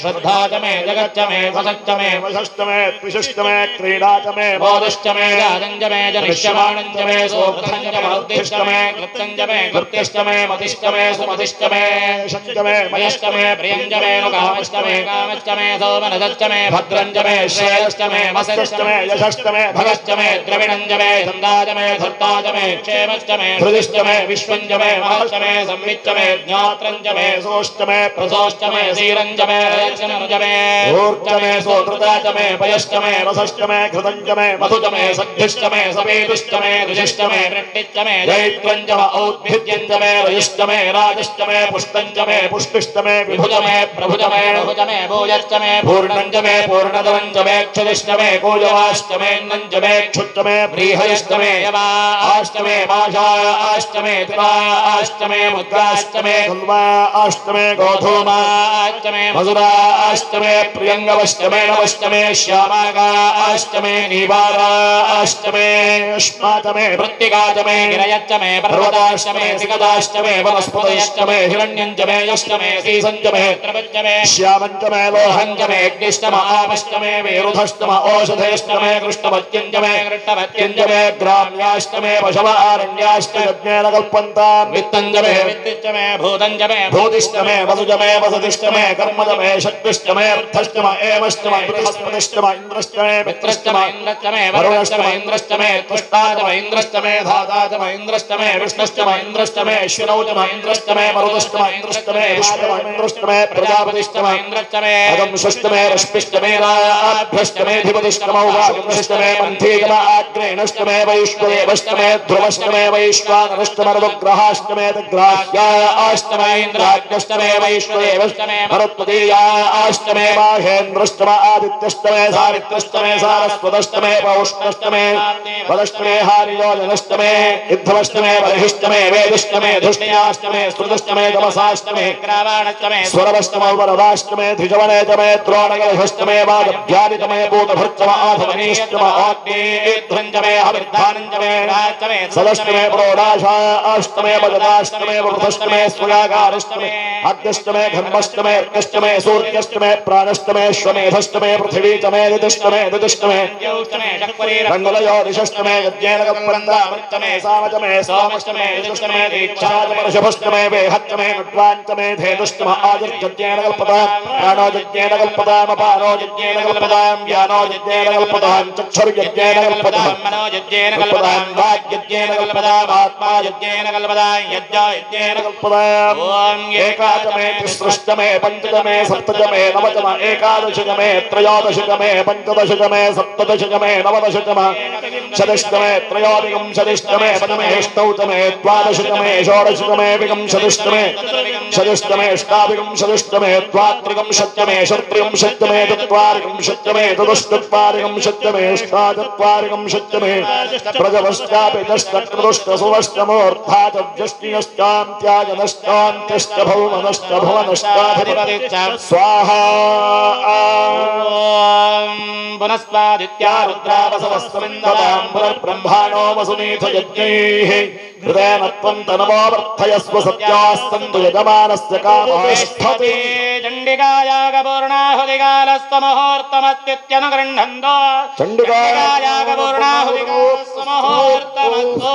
श्रद्धाचमे जगच्चमे वसच्चमे वशष्टमे त्रिशष्टमे क्रीडाचमे मोदश्चमे गादञ्चमे जनिष्यमाणञ्चमे सोपथञ्चमे उद्दिष्टमे कृत्यञ्चमे कृत्यष्टमे मतिष्टमे सुमतिष्टमे शञ्चमे मयष्टमे प्रियञ्चमे नुकामष्टमे कामश्चमे सोमनदश्चमे भद्रञ्चमे श्रेयश्चमे मसश्चमे यशश्चमे भगश्चमे द्रविणञ्चमे धन्दाचमे धर्ताचमे क्षेमश्चमे हृदिश्चमे विश्वञ्चमे महश्चमे संविच्चमे ज्ञात्रञ्चमे सोष्टमे प्रसोष्टमे सीरञ्चमे रयचननुजमे ऊर्जमे सोदृताचमे पयश्चमे वसश्चमे घृतञ्चमे मधुचमे सद्धिश्चमे सपेतुश्चमे दुशिष्टमे वृष्टिश्चमे जैत्रञ्चम औद्भिद्यञ्चमे रयुश्चमे राजश्चमे पुष्टञ्चमे पुष्टिश्चमे विभुजमे प्रभुजमे बहुजमे भूयश्चमे पूर्णञ्चमे पूर्णतरञ्चमे क्षुदिश्चमे कोजवाश्चमे नञ्चमे क्षुच्चमे व्रीहयश्चमे यवाश्चमे माषाश्चमे तिवाश्चमे मुद्राश्चमे गुल्वाश्चमे गोधूमाश्चमे मधुराश्चमे प्रियङ्गवश्चमे नवश्चमे श्यामागाश्चमे नीवाराश्चमे अश्माचमे वृत्तिकाचमे गिरयच्चमे पर्वताश्चमे सिकदाश्चमे वनस्पतयश्चमे हिरण्यञ्चमे यश्चमे सीसञ्चमे त्रिपञ्चमे श्यामञ्चमे लोहञ्चमे अग्निश्चम आपश्चमे वेरुधश्चम औषधयश्चमे कृष्णवत्यञ्चमे कृष्णवत्यञ्चमे ग्राम्याश्चमे पशव आरण्याश्च यज्ञेन कल्पन्ताम् वित्तञ्चमे वित्तिश्चमे भूतञ्चमे भूत भूतिष्टमे वसुजमे वसतिष्टमे कर्मजमे शक्तिष्टमे अर्थष्टमे एमष्टमे बृहस्पतिष्टमे इंद्रष्टमे मित्रष्टमे इंद्रष्टमे वरुणष्टमे इंद्रष्टमे त्वष्टाष्टमे इंद्रष्टमे धाताष्टमे इंद्रष्टमे विष्णुष्टमे इंद्रष्टमे अश्विनौष्टमे इंद्रष्टमे मरुदष्टमे इंद्रष्टमे विष्णुष्टमे इंद्रष्टमे प्रजापतिष्टमे इंद्रष्टमे अगमष्टमे रश्मिष्टमे राभ्यष्टमे धिपतिष्टमे वागमष्टमे मंथीगम आग्नेष्टमे वैश्वदेवष्टमे ध्रुवष्टमे वैश्वानरष्टमे रुद्रहाष्टमे ग्राह्याष्टमे इंद्राग्नष्टमे वैश्वदेवष्टमे मरुत्पदीयाष्टमे माहेन्द्रष्टमे आदित्यष्टमे सावित्रष्टमे सारस्वतष्टमे पौष्णष्टमे वदष्टमे हारियोजनष्टमे इद्धवष्टमे बर्हिष्टमे वेदिष्टमे धुष्ण्याष्टमे स्मृतष्टमे तमसाष्टमे ग्रावाणष्टमे स्वरवष्टमे वरदाष्टमे धिजवनेतमे द्रोणगर्भष्टमे वादभ्यादितमे भूतभृत्तम आधवनीष्टम अग्निध्वञ्जमे हविर्धानञ्जमे राष्टमे सदष्टमे प्रोडाशाष्टमे वददाष्टमे वृथष्टमे स्वयागारष्टमे अग्निष्टमे घर्मष्टमे अर्कष्टमे सूर्यष्टमे प्राणष्टमे श्वमेधष्टमे पृथिवीतमे दितिष्टमे दितिष्टमे रङ्गलयोदिषष्टमे यज्ञेनकम्बन्दामृतमे सामजमे सोमष्टमे यजुष्टमे दीक्षाजमर्षभष्टमे वेहत्तमे नट्वान्तमे धेनुष्टम आयुर्यज्ञेन कल्पतां प्राणो यज्ञेन कल्पतां अपानो यज्ञेन कल्पतां व्यानो यज्ञेन कल्पतां चक्षुर्यज्ञेन कल्पतां मनो यज्ञेन कल्पतां वाग्यज्ञेन कल्पतां आत्मा यज्ञेन कल्पतां यज्ञो यज्ञेन कल्पतां ॐ एकादशमे तिस्रष्टमे पञ्चदशमे सप्तदशमे नवदशमे एकादशदशमे त्रयोदशदशमे पञ्चदशदशमे सप्तदशदशमे नवदशदशमे षडष्टमे त्रयोविंशतिष्टमे पदमे अष्टौतमे द्वादशतमे षोडशतमे विंशतिष्टमे षडष्टमे अष्टाविंशतिष्टमे द्वात्रिंशत्तमे षट्त्रिंशत्तमे चत्वारिंशत्तमे चतुष्चत्वारिंशत्तमे अष्टाचत्वारिंशत्तमे प्रजवश्चापि दष्टकृदुष्टसुवष्टमूर्धा च व्यष्टिनश्चान्त्याजनश्चान्त्यष्टभुवनश्चभुवनश्चाधिपतिश्च स्वाहा पुनस्वादित्या रुद्रावसवस्वमिन्दतां पुनर्ब्रह्माणो वसुनीथ यज्ञैः हृदयेन त्वं तनवोऽर्थयस्व सत्यास्तन्तु यजमानस्य कामोष्ठति चण्डिकायागपूर्णाहुतिकालस्त्वमुहूर्तमत्युत्यनुगृह्णन्तो चण्डिकायागपूर्णाहुतिकालस्त्वमुहूर्तमत्तो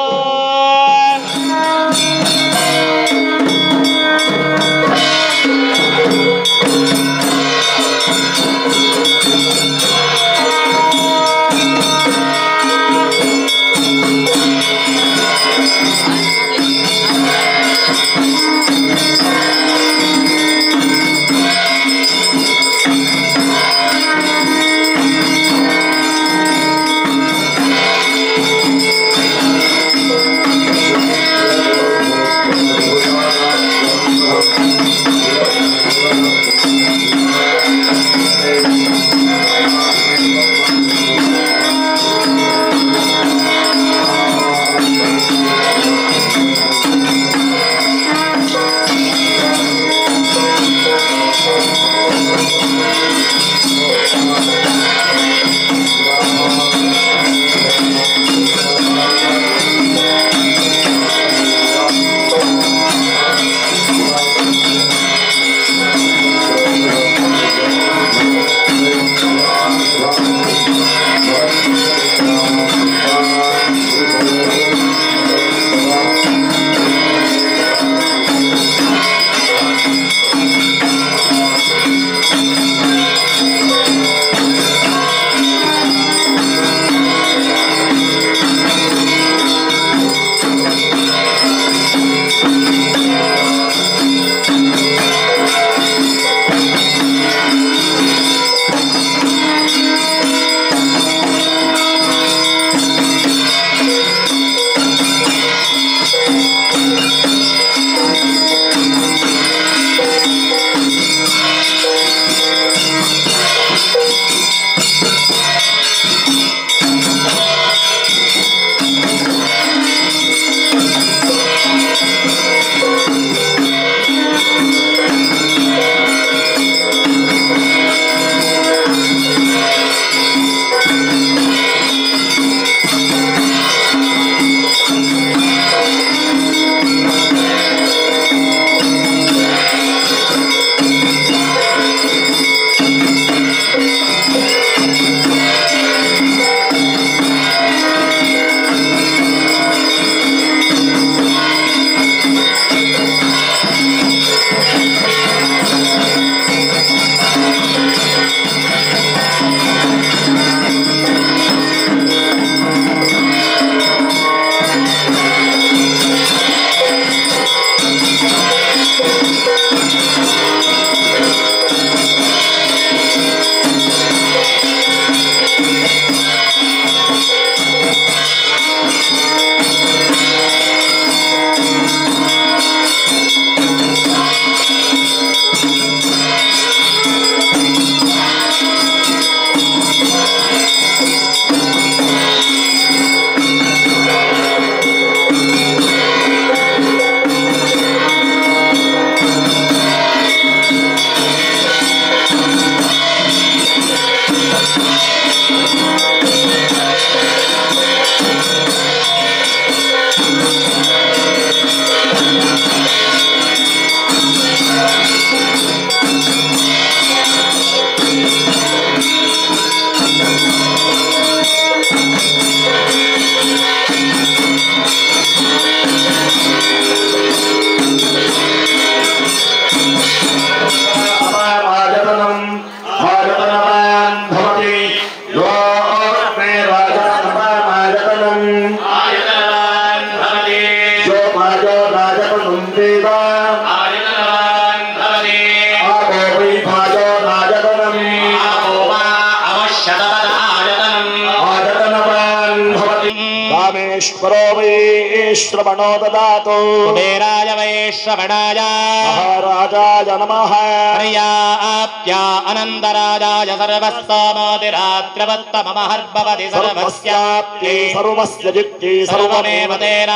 ಮಹೇಶ್ವರೋ ವೈಶ್ರವಣೋ ದದಾತು ಕುಬೇರಾಯ ವೈಶ್ರವಣಾಯ ಮಹಾರಾಜಾಯ ನಮಃ ಹರ್ಯಾಪ್ಯ ಅನಂತರಾಜಾಯ ಸರ್ವಸ್ತಾಮೋತಿರಾತ್ರವತ್ತಮಮಹರ್ಭವತಿ ಸರ್ವಸ್ಯಾಪ್ತಿ ಸರ್ವಸ್ಯ ಜಿತ್ತಿ ಸರ್ವಮೇವ ತೇನ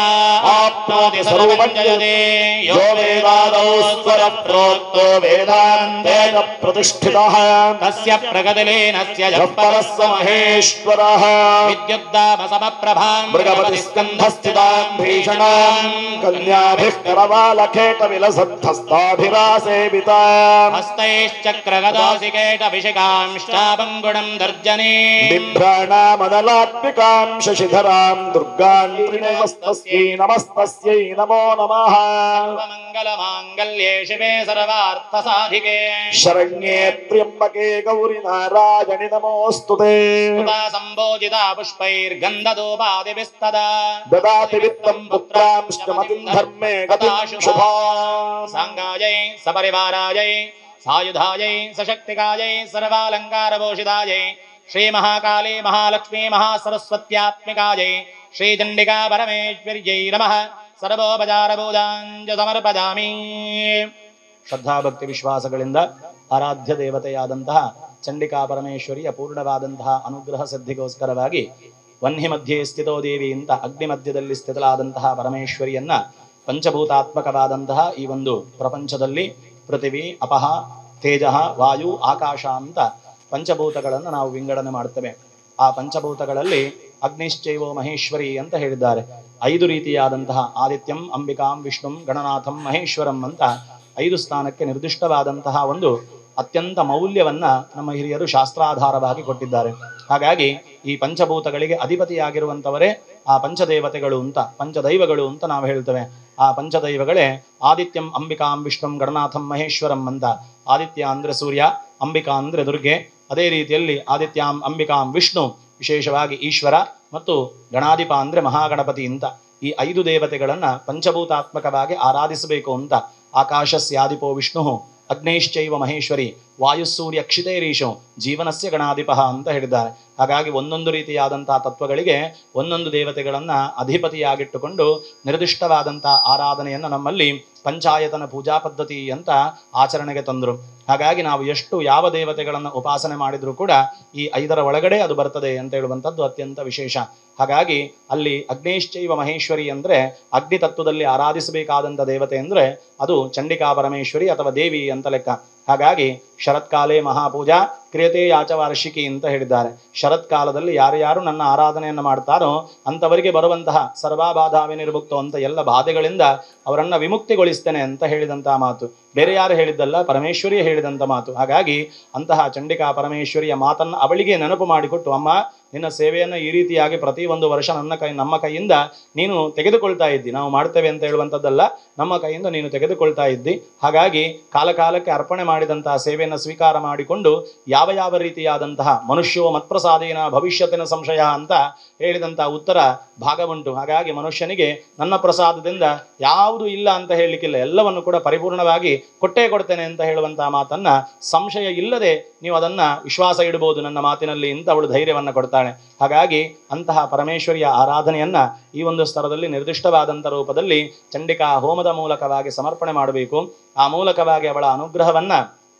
ಆಪ್ನೋತಿ ಸರ್ವಂ ಜಯತೆ ಯೋ ವೇದಾದೌ ಸ್ವರ ಪ್ರೋಕ್ತೋ ವೇದಾಂತೇನ ಪ್ರತಿಷ್ಠಿತಃ ತಸ್ಯ ಪ್ರಗತಿಲೀನಸ್ಯ ಪರಸ್ಸ ಮಹೇಶ್ವರಃ ವಿದ್ಯುದ್ದಾಮ ಸಮಪ್ರಭಾಂ ಮೃಗಪತಿ ಸ್ಕಂಧಸ್ಥಿತಾಂ ಭೀಷಣಾಂ ಕನ್ಯಾಭಿಃ ಕರವಾಲಖೇಟ ವಿಲಸದ್ಧಸ್ತಾಭಿರಾಸೇವಿತಾಂ ಹಸ್ತೈಶ್ಚಕ್ರಗದಾಸಿಕೇಟಭಿಷಿಕಾಂಶ್ಚಾಪಂಗುಣಂ ದರ್ಜನೇ ಬಿಭ್ರಾಣಾಮದಲಾತ್ಮಿಕಾಂ ಶಶಿಧರಾಂ ದುರ್ಗಾಂ ತ್ರಿನಮಸ್ತಸ್ಯೈ ನಮಸ್ತಸ್ಯೈ ನಮೋ ನಮಃ ಸರ್ವಮಂಗಲಮಾಂಗಲ್ಯೇ ಶಿವೆ ಸರ್ವಾರ್ಥಸಾಧಿಕೆ ಶರಣ್ಯೇ ತ್ರ್ಯಂಬಕೆ ಗೌರಿ ನಾರಾಯಣಿ ನಮೋಸ್ತುತೇ ಸಂಬೋಧಿತಾ ಪುಷ್ಪೈರ್ಗಂಧಧೂಪಾದಿಭಿಸ್ತದಾ ದದಾತಿ ವಿತ್ತಂ ಪುತ್ರಾಂಶ್ಚ ಮತಿಂ ಧರ್ಮೇ ಗತಿಂ ಶುಭಾಂ ಸಾಂಗಾಯೈ ಸಪರಿವಾರಾಯೈ ಸಾಯುಧಾಯೈ ಸಶಕ್ತಿಕಾಯೈ ಸರ್ವಾಲಂಕಾರಭೂಷಿತಾಯೈ ಶ್ರೀ ಮಹಾಕಾಳಿ ಮಹಾಲಕ್ಷ್ಮೀ ಮಹಾಸರಸ್ವತ್ಯಾತ್ಮಿಕಾಯೈ ಶ್ರೀಚಂಡಿಕಾ ಪರಮೇಶ್ವರ್ಯೈ ನಮಃ ಸರ್ವೋಪಚಾರಪೂಜಾಂಚ ಸಮರ್ಪಯಾಮಿ. ಶ್ರದ್ಧಾಭಕ್ತಿ ವಿಶ್ವಾಸಗಳಿಂದ ಆರಾಧ್ಯ ದೇವತೆಯಾದಂತಹ ಚಂಡಿಕಾ ಪರಮೇಶ್ವರಿಯ ಪೂರ್ಣವಾದಂತಹ ಅನುಗ್ರಹ ಸಿದ್ಧಿಗೋಸ್ಕರವಾಗಿ ವನ್ಹಿ ಮಧ್ಯೆ ಸ್ಥಿತೋ ದೇವಿ ಅಂತ ಅಗ್ನಿ ಮಧ್ಯದಲ್ಲಿ ಸ್ಥಿತಲಾದಂತಹ ಪರಮೇಶ್ವರಿಯನ್ನ ಪಂಚಭೂತಾತ್ಮಕವಾದಂತಹ ಈ ಒಂದು ಪ್ರಪಂಚದಲ್ಲಿ ಪೃಥಿವಿ ಅಪಹ ತೇಜ ವಾಯು ಆಕಾಶ ಅಂತ ಪಂಚಭೂತಗಳನ್ನು ನಾವು ವಿಂಗಡಣೆ ಮಾಡ್ತೇವೆ. ಆ ಪಂಚಭೂತಗಳಲ್ಲಿ ಅಗ್ನಿಶ್ಚೈವೋ ಮಹೇಶ್ವರಿ ಅಂತ ಹೇಳಿದ್ದಾರೆ. 5 ರೀತಿಯಾದಂತಹ ಆದಿತ್ಯಂ ಅಂಬಿಕಾಂ ವಿಷ್ಣುಂ ಗಣನಾಥಂ ಮಹೇಶ್ವರಂ ಅಂತ 5 ಸ್ಥಾನಕ್ಕೆ ನಿರ್ದಿಷ್ಟವಾದಂತಹ ಒಂದು ಅತ್ಯಂತ ಮೌಲ್ಯವನ್ನ ನಮ್ಮ ಹಿರಿಯರು ಶಾಸ್ತ್ರಾಧಾರವಾಗಿ ಕೊಟ್ಟಿದ್ದಾರೆ. ಹಾಗಾಗಿ ಈ ಪಂಚಭೂತಗಳಿಗೆ ಅಧಿಪತಿಯಾಗಿರುವಂತವರೇ ಆ ಪಂಚದೇವತೆಗಳು ಅಂತ, ಪಂಚದೈವಗಳು ಅಂತ ನಾವು ಹೇಳ್ತೇವೆ. ಆ ಪಂಚದೈವಗಳೇ ಆದಿತ್ಯಂ ಅಂಬಿಕಾಂ ವಿಷ್ಣುಂ ಗಣನಾಥಂ ಮಹೇಶ್ವರಂ ಅಂತ. ಆದಿತ್ಯ ಅಂದ್ರೆ ಸೂರ್ಯ, ಅಂಬಿಕಾ ಅಂದ್ರೆ ದುರ್ಗೆ, ಅದೇ ರೀತಿಯಲ್ಲಿ ಆದಿತ್ಯಾಂ ಅಂಬಿಕಾಂ ವಿಷ್ಣು ವಿಶೇಷವಾಗಿ ಈಶ್ವರ, ಮತ್ತು ಗಣಾಧಿಪ ಅಂದ್ರೆ ಮಹಾಗಣಪತಿ ಅಂತ ಈ 5 ದೇವತೆಗಳನ್ನ ಪಂಚಭೂತಾತ್ಮಕವಾಗಿ ಆರಾಧಿಸಬೇಕು ಅಂತ. ಆಕಾಶಸ್ಯಾದಿಪೋ ವಿಷ್ಣು ಅಗ್ನೇಶ್ಚೈವ ಮಹೇಶ್ವರಿ ವಾಯುಸೂರ್ಯ ಕ್ಷಿತೈರೀಶು ಜೀವನಸ್ಯ ಗಣಾಧಿಪ ಅಂತ ಹೇಳಿದ್ದಾರೆ. ಹಾಗಾಗಿ ಒಂದೊಂದು ರೀತಿಯಾದಂತಹ ತತ್ವಗಳಿಗೆ ಒಂದೊಂದು ದೇವತೆಗಳನ್ನ ಅಧಿಪತಿಯಾಗಿಟ್ಟುಕೊಂಡು ನಿರ್ದಿಷ್ಟವಾದಂತಹ ಆರಾಧನೆಯನ್ನು ನಮ್ಮಲ್ಲಿ ಪಂಚಾಯತನ ಪೂಜಾ ಪದ್ಧತಿ ಅಂತ ಆಚರಣೆಗೆ ತಂದರು. ಹಾಗಾಗಿ ನಾವು ಎಷ್ಟು ಯಾವ ದೇವತೆಗಳನ್ನು ಉಪಾಸನೆ ಮಾಡಿದ್ರೂ ಕೂಡ ಈ 5ರ ಒಳಗಡೆ ಅದು ಬರ್ತದೆ ಅಂತ ಹೇಳುವಂಥದ್ದು ಅತ್ಯಂತ ವಿಶೇಷ. ಹಾಗಾಗಿ ಅಲ್ಲಿ ಅಗ್ನೇಶ್ಚೈವ ಮಹೇಶ್ವರಿ ಅಂದ್ರೆ ಅಗ್ನಿ ತತ್ವದಲ್ಲಿ ಆರಾಧಿಸಬೇಕಾದಂಥ ದೇವತೆ ಅಂದ್ರೆ ಅದು ಚಂಡಿಕಾ ಪರಮೇಶ್ವರಿ ಅಥವಾ ದೇವಿ ಅಂತ ಲೆಕ್ಕ. ಹಾಗಾಗಿ ಶರತ್ಕಾಲೇ ಮಹಾಪೂಜಾ ಕ್ರಿಯತೆ ಯಾಚ ವಾರ್ಷಿಕಿ ಅಂತ ಹೇಳಿದ್ದಾರೆ. ಶರತ್ಕಾಲದಲ್ಲಿ ಯಾರ್ಯಾರು ನನ್ನ ಆರಾಧನೆಯನ್ನು ಮಾಡ್ತಾರೋ ಅಂಥವರಿಗೆ ಬರುವಂತಹ ಸರ್ವಾಬಾಧಾ ವಿನಿರ್ಮುಕ್ತೋ ಅಂತ ಎಲ್ಲ ಬಾಧೆಗಳಿಂದ ಅವರನ್ನ ವಿಮುಕ್ತಿಗೊಳಿಸ್ತೇನೆ ಅಂತ ಹೇಳಿದಂತಹ ಮಾತು ಬೇರೆ ಯಾರು ಹೇಳಿದ್ದಲ್ಲ, ಪರಮೇಶ್ವರಿಯೇ ಹೇಳಿದಂಥ ಮಾತು. ಹಾಗಾಗಿ ಅಂತಹ ಚಂಡಿಕಾ ಪರಮೇಶ್ವರಿಯ ಮಾತನ್ನು ಅವಳಿಗೆ ನೆನಪು ಮಾಡಿಕೊಟ್ಟು, ಅಮ್ಮ ನಿನ್ನ ಸೇವೆಯನ್ನು ಈ ರೀತಿಯಾಗಿ ಪ್ರತಿ ಒಂದು ವರ್ಷ ನಮ್ಮ ಕೈಯಿಂದ ನೀನು ತೆಗೆದುಕೊಳ್ತಾ ಇದ್ದಿ, ನಾವು ಮಾಡ್ತೇವೆ ಅಂತ ಹೇಳುವಂಥದ್ದಲ್ಲ, ನಮ್ಮ ಕೈಯಿಂದ ನೀನು ತೆಗೆದುಕೊಳ್ತಾ ಇದ್ದಿ. ಹಾಗಾಗಿ ಕಾಲಕಾಲಕ್ಕೆ ಅರ್ಪಣೆ ಮಾಡಿದಂತಹ ಸೇವೆಯನ್ನು ಸ್ವೀಕಾರ ಮಾಡಿಕೊಂಡು ಯಾವ ಯಾವ ರೀತಿಯಾದಂತಹ ಮನುಷ್ಯೋ ಮತ್ಪ್ರಸಾದೇನ ಭವಿಷ್ಯತ್ತಿನ ಸಂಶಯ ಅಂತ ಹೇಳಿದಂತಹ ಉತ್ತರ ಭಾಗ ಉಂಟು. ಹಾಗಾಗಿ ಮನುಷ್ಯನಿಗೆ ನನ್ನ ಪ್ರಸಾದದಿಂದ ಯಾವುದು ಇಲ್ಲ ಅಂತ ಹೇಳಲಿಕ್ಕಿಲ್ಲ, ಎಲ್ಲವನ್ನು ಕೂಡ ಪರಿಪೂರ್ಣವಾಗಿ ಕೊಟ್ಟೇ ಕೊಡ್ತೇನೆ ಅಂತ ಹೇಳುವಂತಹ ಮಾತನ್ನ ಸಂಶಯ ಇಲ್ಲದೆ ನೀವು ಅದನ್ನ ವಿಶ್ವಾಸ ಇಡಬಹುದು ನನ್ನ ಮಾತಿನಲ್ಲಿ ಅಂತ ಅವಳು ಧೈರ್ಯವನ್ನ ಕೊಡ್ತಾಳೆ. ಹಾಗಾಗಿ ಅಂತಹ ಪರಮೇಶ್ವರಿಯ ಆರಾಧನೆಯನ್ನ ಈ ಒಂದು ಸ್ತರದಲ್ಲಿ ನಿರ್ದಿಷ್ಟವಾದಂಥ ರೂಪದಲ್ಲಿ ಚಂಡಿಕಾ ಹೋಮದ ಮೂಲಕವಾಗಿ ಸಮರ್ಪಣೆ ಮಾಡಬೇಕು. ಆ ಮೂಲಕವಾಗಿ ಅವಳ ಅನುಗ್ರಹವನ್ನ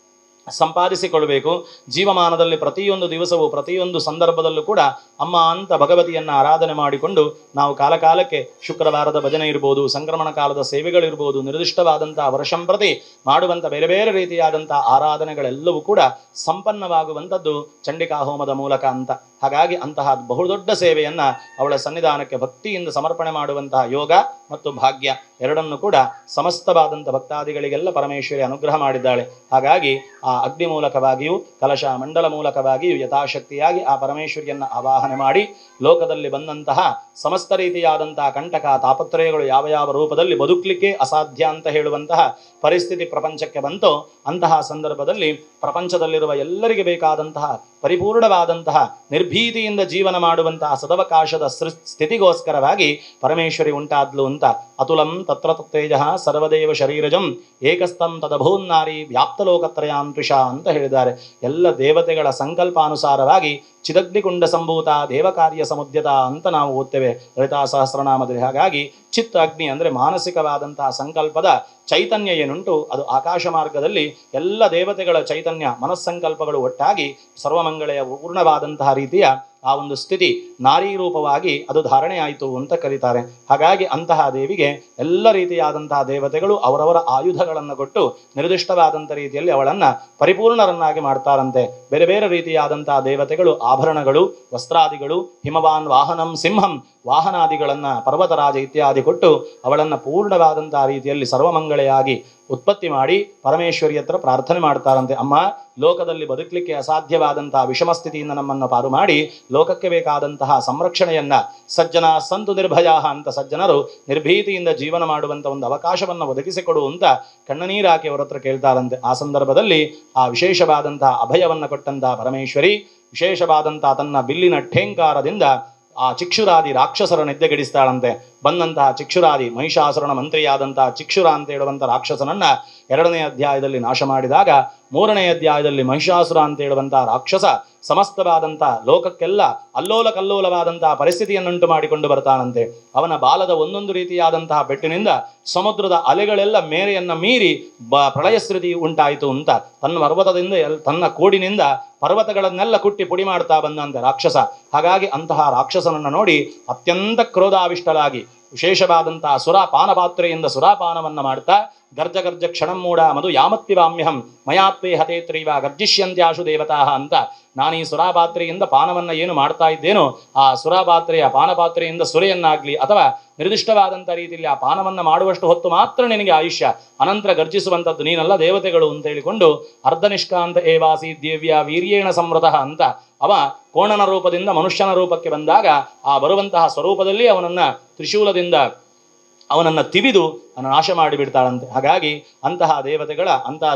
ಸಂಪಾದಿಸಿಕೊಳ್ಬೇಕು. ಜೀವಮಾನದಲ್ಲಿ ಪ್ರತಿಯೊಂದು ದಿವಸವೂ ಪ್ರತಿಯೊಂದು ಸಂದರ್ಭದಲ್ಲೂ ಕೂಡ ಅಮ್ಮ ಅಂತ ಭಗವತಿಯನ್ನ ಆರಾಧನೆ ಮಾಡಿಕೊಂಡು ನಾವು ಕಾಲಕಾಲಕ್ಕೆ ಶುಕ್ರವಾರದ ಭಜನೆ ಇರ್ಬೋದು, ಸಂಕ್ರಮಣ ಕಾಲದ ಸೇವೆಗಳಿರ್ಬೋದು, ನಿರ್ದಿಷ್ಟವಾದಂತಹ ವರ್ಷಂಪ್ರತಿ ಮಾಡುವಂಥ ಬೇರೆ ಬೇರೆ ರೀತಿಯಾದಂತಹ ಆರಾಧನೆಗಳೆಲ್ಲವೂ ಕೂಡ ಸಂಪನ್ನವಾಗುವಂಥದ್ದು ಚಂಡಿಕಾ ಹೋಮದ ಮೂಲಕ ಅಂತ. ಹಾಗಾಗಿ ಅಂತಹ ಬಹುದೊಡ್ಡ ಸೇವೆಯನ್ನ ಅವಳ ಸನ್ನಿಧಾನಕ್ಕೆ ಭಕ್ತಿಯಿಂದ ಸಮರ್ಪಣೆ ಮಾಡುವಂತಹ ಯೋಗ ಮತ್ತು ಭಾಗ್ಯ ಎರಡನ್ನು ಕೂಡ ಸಮಸ್ತವಾದಂಥ ಭಕ್ತಾದಿಗಳಿಗೆಲ್ಲ ಪರಮೇಶ್ವರಿ ಅನುಗ್ರಹ ಮಾಡಿದ್ದಾಳೆ. ಹಾಗಾಗಿ ಆ ಅಗ್ನಿ ಮೂಲಕವಾಗಿಯೂ ಕಲಶ ಮಂಡಲ ಮೂಲಕವಾಗಿಯೂ ಯಥಾಶಕ್ತಿಯಾಗಿ ಆ ಪರಮೇಶ್ವರಿಯನ್ನ ಆವಾಹನೆ ಮಾಡಿ ಲೋಕದಲ್ಲಿ ಬಂದಂತಹ ಸಮಸ್ತ ರೀತಿಯಾದಂತಹ ಕಂಟಕ ತಾಪತ್ರಯಗಳು ಯಾವ ಯಾವ ರೂಪದಲ್ಲಿ ಬದುಕಲಿಕ್ಕೆ ಅಸಾಧ್ಯ ಅಂತ ಹೇಳುವಂತಹ ಪರಿಸ್ಥಿತಿ ಪ್ರಪಂಚಕ್ಕೆ ಬಂತೋ ಅಂತಹ ಸಂದರ್ಭದಲ್ಲಿ ಪ್ರಪಂಚದಲ್ಲಿರುವ ಎಲ್ಲರಿಗೆ ಬೇಕಾದಂತಹ ಪರಿಪೂರ್ಣವಾದಂತಹ ನಿರ್ಭೀತಿಯಿಂದ ಜೀವನ ಮಾಡುವಂತಹ ಸದವಕಾಶದ ಸ್ಥಿತಿಗೋಸ್ಕರವಾಗಿ ಪರಮೇಶ್ವರಿ ಉಂಟಾದ್ಲು ಅಂತ. ಅತುಲಂ ತತ್ರ ತತ್ತೇಜ ಸರ್ವದೇವ ಶರೀರಜಂ ಏಕಸ್ತಂ ತದಭೂನ್ನಾರಿ ವ್ಯಾಪ್ತಲೋಕತ್ರಯಾಂತ್ರಿಷ ಅಂತ ಹೇಳಿದ್ದಾರೆ. ಎಲ್ಲ ದೇವತೆಗಳ ಸಂಕಲ್ಪಾನುಸಾರವಾಗಿ ಚಿದಗ್ನಿಕುಂಡ ಸಂಭೂತ ದೇವಕಾರ್ಯ ಸಮುದ್ಯತ ಅಂತ ನಾವು ಓದ್ತೇವೆ ಲಲಿತಾ ಸಹಸ್ರನಾಮದಲ್ಲಿ. ಹಾಗಾಗಿ ಚಿತ್ತ ಅಗ್ನಿ ಅಂದರೆ ಮಾನಸಿಕವಾದಂತಹ ಸಂಕಲ್ಪದ ಚೈತನ್ಯ ಏನುಂಟು ಅದು ಆಕಾಶ ಮಾರ್ಗದಲ್ಲಿ ಎಲ್ಲ ದೇವತೆಗಳ ಚೈತನ್ಯ ಮನಸ್ಸಂಕಲ್ಪಗಳು ಒಟ್ಟಾಗಿ ಸರ್ವಮಂಗಳೆಯ ಪೂರ್ಣವಾದಂತಹ ರೀತಿಯ ಆ ಒಂದು ಸ್ಥಿತಿ ನಾರೀ ರೂಪವಾಗಿ ಅದು ಧಾರಣೆ ಆಯಿತು ಅಂತ ಕರೀತಾರೆ. ಹಾಗಾಗಿ ಅಂತಹ ದೇವಿಗೆ ಎಲ್ಲ ರೀತಿಯಾದಂತಹ ದೇವತೆಗಳು ಅವರವರ ಆಯುಧಗಳನ್ನು ಕೊಟ್ಟು ನಿರ್ದಿಷ್ಟವಾದಂಥ ರೀತಿಯಲ್ಲಿ ಅವಳನ್ನು ಪರಿಪೂರ್ಣರನ್ನಾಗಿ ಮಾಡ್ತಾರಂತೆ. ಬೇರೆ ಬೇರೆ ರೀತಿಯಾದಂತಹ ದೇವತೆಗಳು ಆಭರಣಗಳು, ವಸ್ತ್ರಾದಿಗಳು, ಹಿಮವಾನ್ ವಾಹನಂ ಸಿಂಹಂ ವಾಹನಾದಿಗಳನ್ನು ಪರ್ವತರಾಜ ಇತ್ಯಾದಿ ಕೊಟ್ಟು ಅವಳನ್ನು ಪೂರ್ಣವಾದಂತಹ ರೀತಿಯಲ್ಲಿ ಸರ್ವಮಂಗಳೆಯಾಗಿ ಉತ್ಪತ್ತಿ ಮಾಡಿ ಪರಮೇಶ್ವರಿ ಹತ್ರ ಪ್ರಾರ್ಥನೆ ಮಾಡ್ತಾರಂತೆ. ಅಮ್ಮ, ಲೋಕದಲ್ಲಿ ಬದುಕಲಿಕ್ಕೆ ಅಸಾಧ್ಯವಾದಂತಹ ವಿಷಮ ಸ್ಥಿತಿಯಿಂದ ನಮ್ಮನ್ನು ಪಾರು ಮಾಡಿ ಲೋಕಕ್ಕೆ ಬೇಕಾದಂತಹ ಸಂರಕ್ಷಣೆಯನ್ನ ಸಜ್ಜನ ಸಂತು ನಿರ್ಭಯ ಅಂತ ಸಜ್ಜನರು ನಿರ್ಭೀತಿಯಿಂದ ಜೀವನ ಮಾಡುವಂತ ಒಂದು ಅವಕಾಶವನ್ನು ಒದಗಿಸಿಕೊಡು ಅಂತ ಕಣ್ಣನೀರಾಕಿ ಅವರ ಹತ್ರ ಕೇಳ್ತಾರಂತೆ. ಆ ಸಂದರ್ಭದಲ್ಲಿ ಆ ವಿಶೇಷವಾದಂತಹ ಅಭಯವನ್ನು ಕೊಟ್ಟಂತಹ ಪರಮೇಶ್ವರಿ ವಿಶೇಷವಾದಂತಹ ತನ್ನ ಬಿಲ್ಲಿನ ಠೇಂಕಾರದಿಂದ ಆ ಚಿಕ್ಷುರಾದಿ ರಾಕ್ಷಸರ ನಿದ್ದೆಗೆಡಿಸ್ತಾಳಂತೆ. ಬಂದಂತಹ ಚಿಕ್ಷುರಾದಿ ಮಹಿಷಾಸುರನ ಮಂತ್ರಿಯಾದಂತಹ ಚಿಕ್ಷುರ ಅಂತ ಹೇಳುವಂಥ ರಾಕ್ಷಸನನ್ನ 2ನೇ ಅಧ್ಯಾಯದಲ್ಲಿ ನಾಶ ಮಾಡಿದಾಗ 3ನೇ ಅಧ್ಯಾಯದಲ್ಲಿ ಮಹಿಷಾಸುರ ಅಂತ ಹೇಳುವಂತಹ ರಾಕ್ಷಸ ಸಮಸ್ತವಾದಂತಹ ಲೋಕಕ್ಕೆಲ್ಲ ಅಲ್ಲೋಲ ಕಲ್ಲೋಲವಾದಂತಹ ಪರಿಸ್ಥಿತಿಯನ್ನುಂಟು ಮಾಡಿಕೊಂಡು ಬರ್ತಾನಂತೆ. ಅವನ ಬಾಲದ ಒಂದೊಂದು ರೀತಿಯಾದಂತಹ ಪೆಟ್ಟಿನಿಂದ ಸಮುದ್ರದ ಅಲೆಗಳೆಲ್ಲ ಮೇರೆಯನ್ನ ಮೀರಿ ಪ್ರಳಯ ಸ್ಥಿತಿ ಉಂಟಾಯಿತು ಅಂತ ತನ್ನ ಪರ್ವತದಿಂದ ತನ್ನ ಕೋಡಿನಿಂದ ಪರ್ವತಗಳನ್ನೆಲ್ಲ ಕುಟ್ಟಿ ಪುಡಿ ಮಾಡ್ತಾ ಬಂದಂತೆ ರಾಕ್ಷಸ. ಹಾಗಾಗಿ ಅಂತಹ ರಾಕ್ಷಸನನ್ನು ನೋಡಿ ಅತ್ಯಂತ ಕ್ರೋಧಾವಿಷ್ಟಲಾಗಿ ವಿಶೇಷವಾದಂತಹ ಸುರಾಪಾನಪಾತ್ರೆಯಿಂದ ಸುರಾಪಾನವನ್ನ ಮಾಡ್ತಾ ಗರ್ಜ ಗರ್ಜ ಕ್ಷಣಂ ಮೂಢ ಮಧು ಯಾಮತ್ಪಿವಾಮ್ಯಹಂ ಮಯಾತ್ವೇ ಹತೇತ್ರೀವ ಗರ್ಜಿಷ್ಯಂತ್ಯಾಶು ದೇವತಾ ಅಂತ ನಾನು ಈ ಸುರಾಪಾತ್ರೆಯಿಂದ ಪಾನವನ್ನ ಏನು ಮಾಡ್ತಾ ಇದ್ದೇನೋ ಆ ಸುರಾಪಾತ್ರೆಯ ಪಾನಪಾತ್ರೆಯಿಂದ ಸುರೆಯನ್ನಾಗ್ಲಿ ಅಥವಾ ನಿರ್ದಿಷ್ಟವಾದಂಥ ರೀತಿಯಲ್ಲಿ ಆ ಪಾನವನ್ನ ಮಾಡುವಷ್ಟು ಹೊತ್ತು ಮಾತ್ರ ನಿನಗೆ ಆಯುಷ್ಯ, ಅನಂತರ ಗರ್ಜಿಸುವಂಥದ್ದು ನೀನಲ್ಲ ದೇವತೆಗಳು ಅಂತ ಹೇಳಿಕೊಂಡು ಅರ್ಧನಿಷ್ಕಾಂತ ಏವಾಸಿ ದೇವ್ಯ ವೀರ್ಯೇಣ ಸಂವೃತಃ ಅಂತ ಅವ ಕೋಣನ ರೂಪದಿಂದ ಮನುಷ್ಯನ ರೂಪಕ್ಕೆ ಬಂದಾಗ ಆ ಬರುವಂತಹ ಸ್ವರೂಪದಲ್ಲಿ ಅವನನ್ನ ತ್ರಿಶೂಲದಿಂದ ಅವನನ್ನು ತಿವಿದು ನಾಶ ಮಾಡಿಬಿಡ್ತಾಳಂತೆ. ಹಾಗಾಗಿ ಅಂತಹ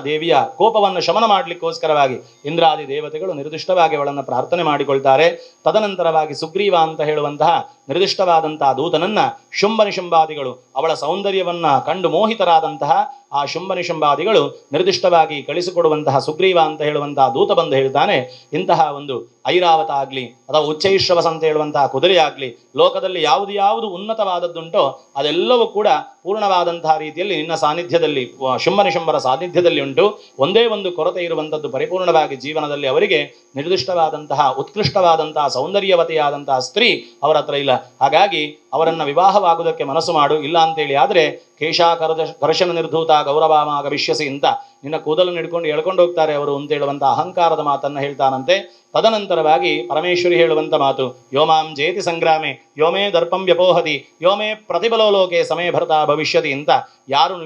ದೇವಿಯ ಕೋಪವನ್ನು ಶಮನ ಮಾಡಲಿಕ್ಕೋಸ್ಕರವಾಗಿ ಇಂದ್ರಾದಿ ದೇವತೆಗಳು ನಿರ್ದಿಷ್ಟವಾಗಿ ಅವಳನ್ನು ಪ್ರಾರ್ಥನೆ ಮಾಡಿಕೊಳ್ತಾರೆ. ತದನಂತರವಾಗಿ ಸುಗ್ರೀವ ಅಂತ ಹೇಳುವಂತಹ ನಿರ್ದಿಷ್ಟವಾದಂತಹ ದೂತನನ್ನ ಶುಂಭನಿಶುಂಭಾದಿಗಳು ಅವಳ ಸೌಂದರ್ಯವನ್ನ ಕಂಡು ಮೋಹಿತರಾದಂತಹ ಆ ಶುಂಭನಿಶುಂಭಾದಿಗಳು ನಿರ್ದಿಷ್ಟವಾಗಿ ಕಳಿಸಿಕೊಡುವಂತಹ ಸುಗ್ರೀವ ಅಂತ ಹೇಳುವಂತಹ ದೂತ ಬಂದು ಹೇಳ್ತಾನೆ, ಇಂತಹ ಒಂದು ಐರಾವತ ಆಗ್ಲಿ ಅಥವಾ ಉಚ್ಚೈಶ್ರವಸ್ ಅಂತ ಹೇಳುವಂತಹ ಕುದುರೆ ಆಗ್ಲಿ ಲೋಕದಲ್ಲಿ ಯಾವುದು ಉನ್ನತವಾದದ್ದುಂಟೋ ಅದೆಲ್ಲವೂ ಕೂಡ ಪೂರ್ಣವಾದಂತಹ ರೀತಿಯಲ್ಲಿ ನಿನ್ನ ಸಾನ್ನಿಧ್ಯದಲ್ಲಿ ಶುಂಭನಿಶುಂಭರ ಸಾನ್ನಿಧ್ಯದಲ್ಲಿ ಉಂಟು. ಒಂದೇ ಒಂದು ಕೊರತೆ ಇರುವಂಥದ್ದು ಪರಿಪೂರ್ಣವಾಗಿ ಜೀವನದಲ್ಲಿ ಅವರಿಗೆ ನಿರ್ದಿಷ್ಟವಾದಂತಹ ಉತ್ಕೃಷ್ಟವಾದಂತಹ ಸೌಂದರ್ಯವತೆಯಾದಂತಹ ಸ್ತ್ರೀ ಅವರ ಹತ್ರ ಇಲ್ಲ. ಹಾಗಾಗಿ ಅವರನ್ನು ವಿವಾಹವಾಗುವುದಕ್ಕೆ ಮನಸ್ಸು ಮಾಡು, ಇಲ್ಲ ಅಂತೇಳಿ ಆದರೆ ಕೇಶಾಕರ್ಷಣ ನಿರ್ಧೂತ ಗೌರವಾಮಾಗ ವಿಶ್ಯಸಿ ಅಂತ ನಿನ್ನ ಕೂದಲನ್ನು ಹಿಡ್ಕೊಂಡು ಎಳ್ಕೊಂಡು ಹೋಗ್ತಾರೆ ಅವರು ಅಂತ ಹೇಳುವಂಥ ಅಹಂಕಾರದ ಮಾತನ್ನು ಹೇಳ್ತಾನಂತೆ. ತದನಂತರವಾಗಿ ಪರಮೇಶ್ವರಿ ಹೇಳುವಂಥ ಮಾತು, ಯೋಮಾಂ ಜೇತಿ ಸಂಗ್ರಾಮೆ ಯೋಮೇ ದರ್ಪಂ ವ್ಯಪೋಹತಿ ಯೋಮೇ ಪ್ರತಿಬಲೋ ಲೋಕೆ ಸಮಯ ಭರತ ಭವಿಷ್ಯತಿ ಅಂತ ಯಾರು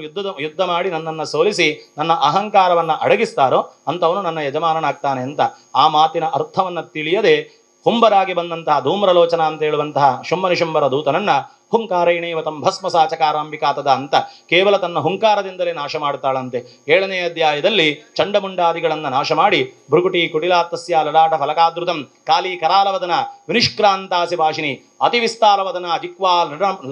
ಯುದ್ಧ ಮಾಡಿ ನನ್ನನ್ನು ಸೋಲಿಸಿ ನನ್ನ ಅಹಂಕಾರವನ್ನು ಅಡಗಿಸ್ತಾರೋ ಅಂಥವನು ನನ್ನ ಯಜಮಾನನಾಗ್ತಾನೆ ಅಂತ. ಆ ಮಾತಿನ ಅರ್ಥವನ್ನು ತಿಳಿಯದೆ ಹುಂಬರಾಗಿ ಬಂದಂತಹ ಧೂಮ್ರಲೋಚನ ಅಂತ ಹೇಳುವಂತಹ ಶುಂಭನಿಶುಂಭರ ದೂತನನ್ನ ಹುಂಕಾರೇಣೇವತಂ ಭಸ್ಮಸಾಚಕಾರಾಂಬಿಕಾತದ ಅಂತ ಕೇವಲ ತನ್ನ ಹುಂಕಾರದಿಂದಲೇ ನಾಶ ಮಾಡ್ತಾಳಂತೆ. 7ನೇ ಅಧ್ಯಾಯದಲ್ಲಿ ಚಂಡಮುಂಡಾದಿಗಳನ್ನು ನಾಶ ಮಾಡಿ ಭೃಗುಟಿ ಕುಟಿಲಾತ್ತಸ್ಯ ಲಲಾಟ ಫಲಕಾದೃತಂ ಕಾಲಿ ಕರಾಲವದನ ವಿನಿಷ್ಕ್ರಾಂತಾಸಿ ಭಾಷಿನಿ ಅತಿ ವಿಸ್ತಾರವದನ ಜಿಕ್ವಾ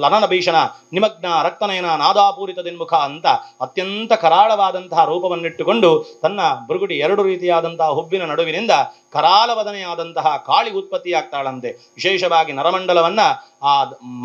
ಲನನ ಭೀಷಣ ನಿಮಗ್ನ ರಕ್ತನಯನ ನಾದಾಪೂರಿತ ದಿನ್ಮುಖ ಅಂತ ಅತ್ಯಂತ ಕರಾಳವಾದಂತಹ ರೂಪವನ್ನಿಟ್ಟುಕೊಂಡು ತನ್ನ ಭೃಗುಟಿ 2 ರೀತಿಯಾದಂತಹ ಹುಬ್ಬಿನ ನಡುವಿನಿಂದ ಕರಾಲವದನೆಯಾದಂತಹ ಕಾಳಿ ಉತ್ಪತ್ತಿಯಾಗ್ತಾಳಂತೆ. ವಿಶೇಷವಾಗಿ ನರಮಂಡಲವನ್ನ ಆ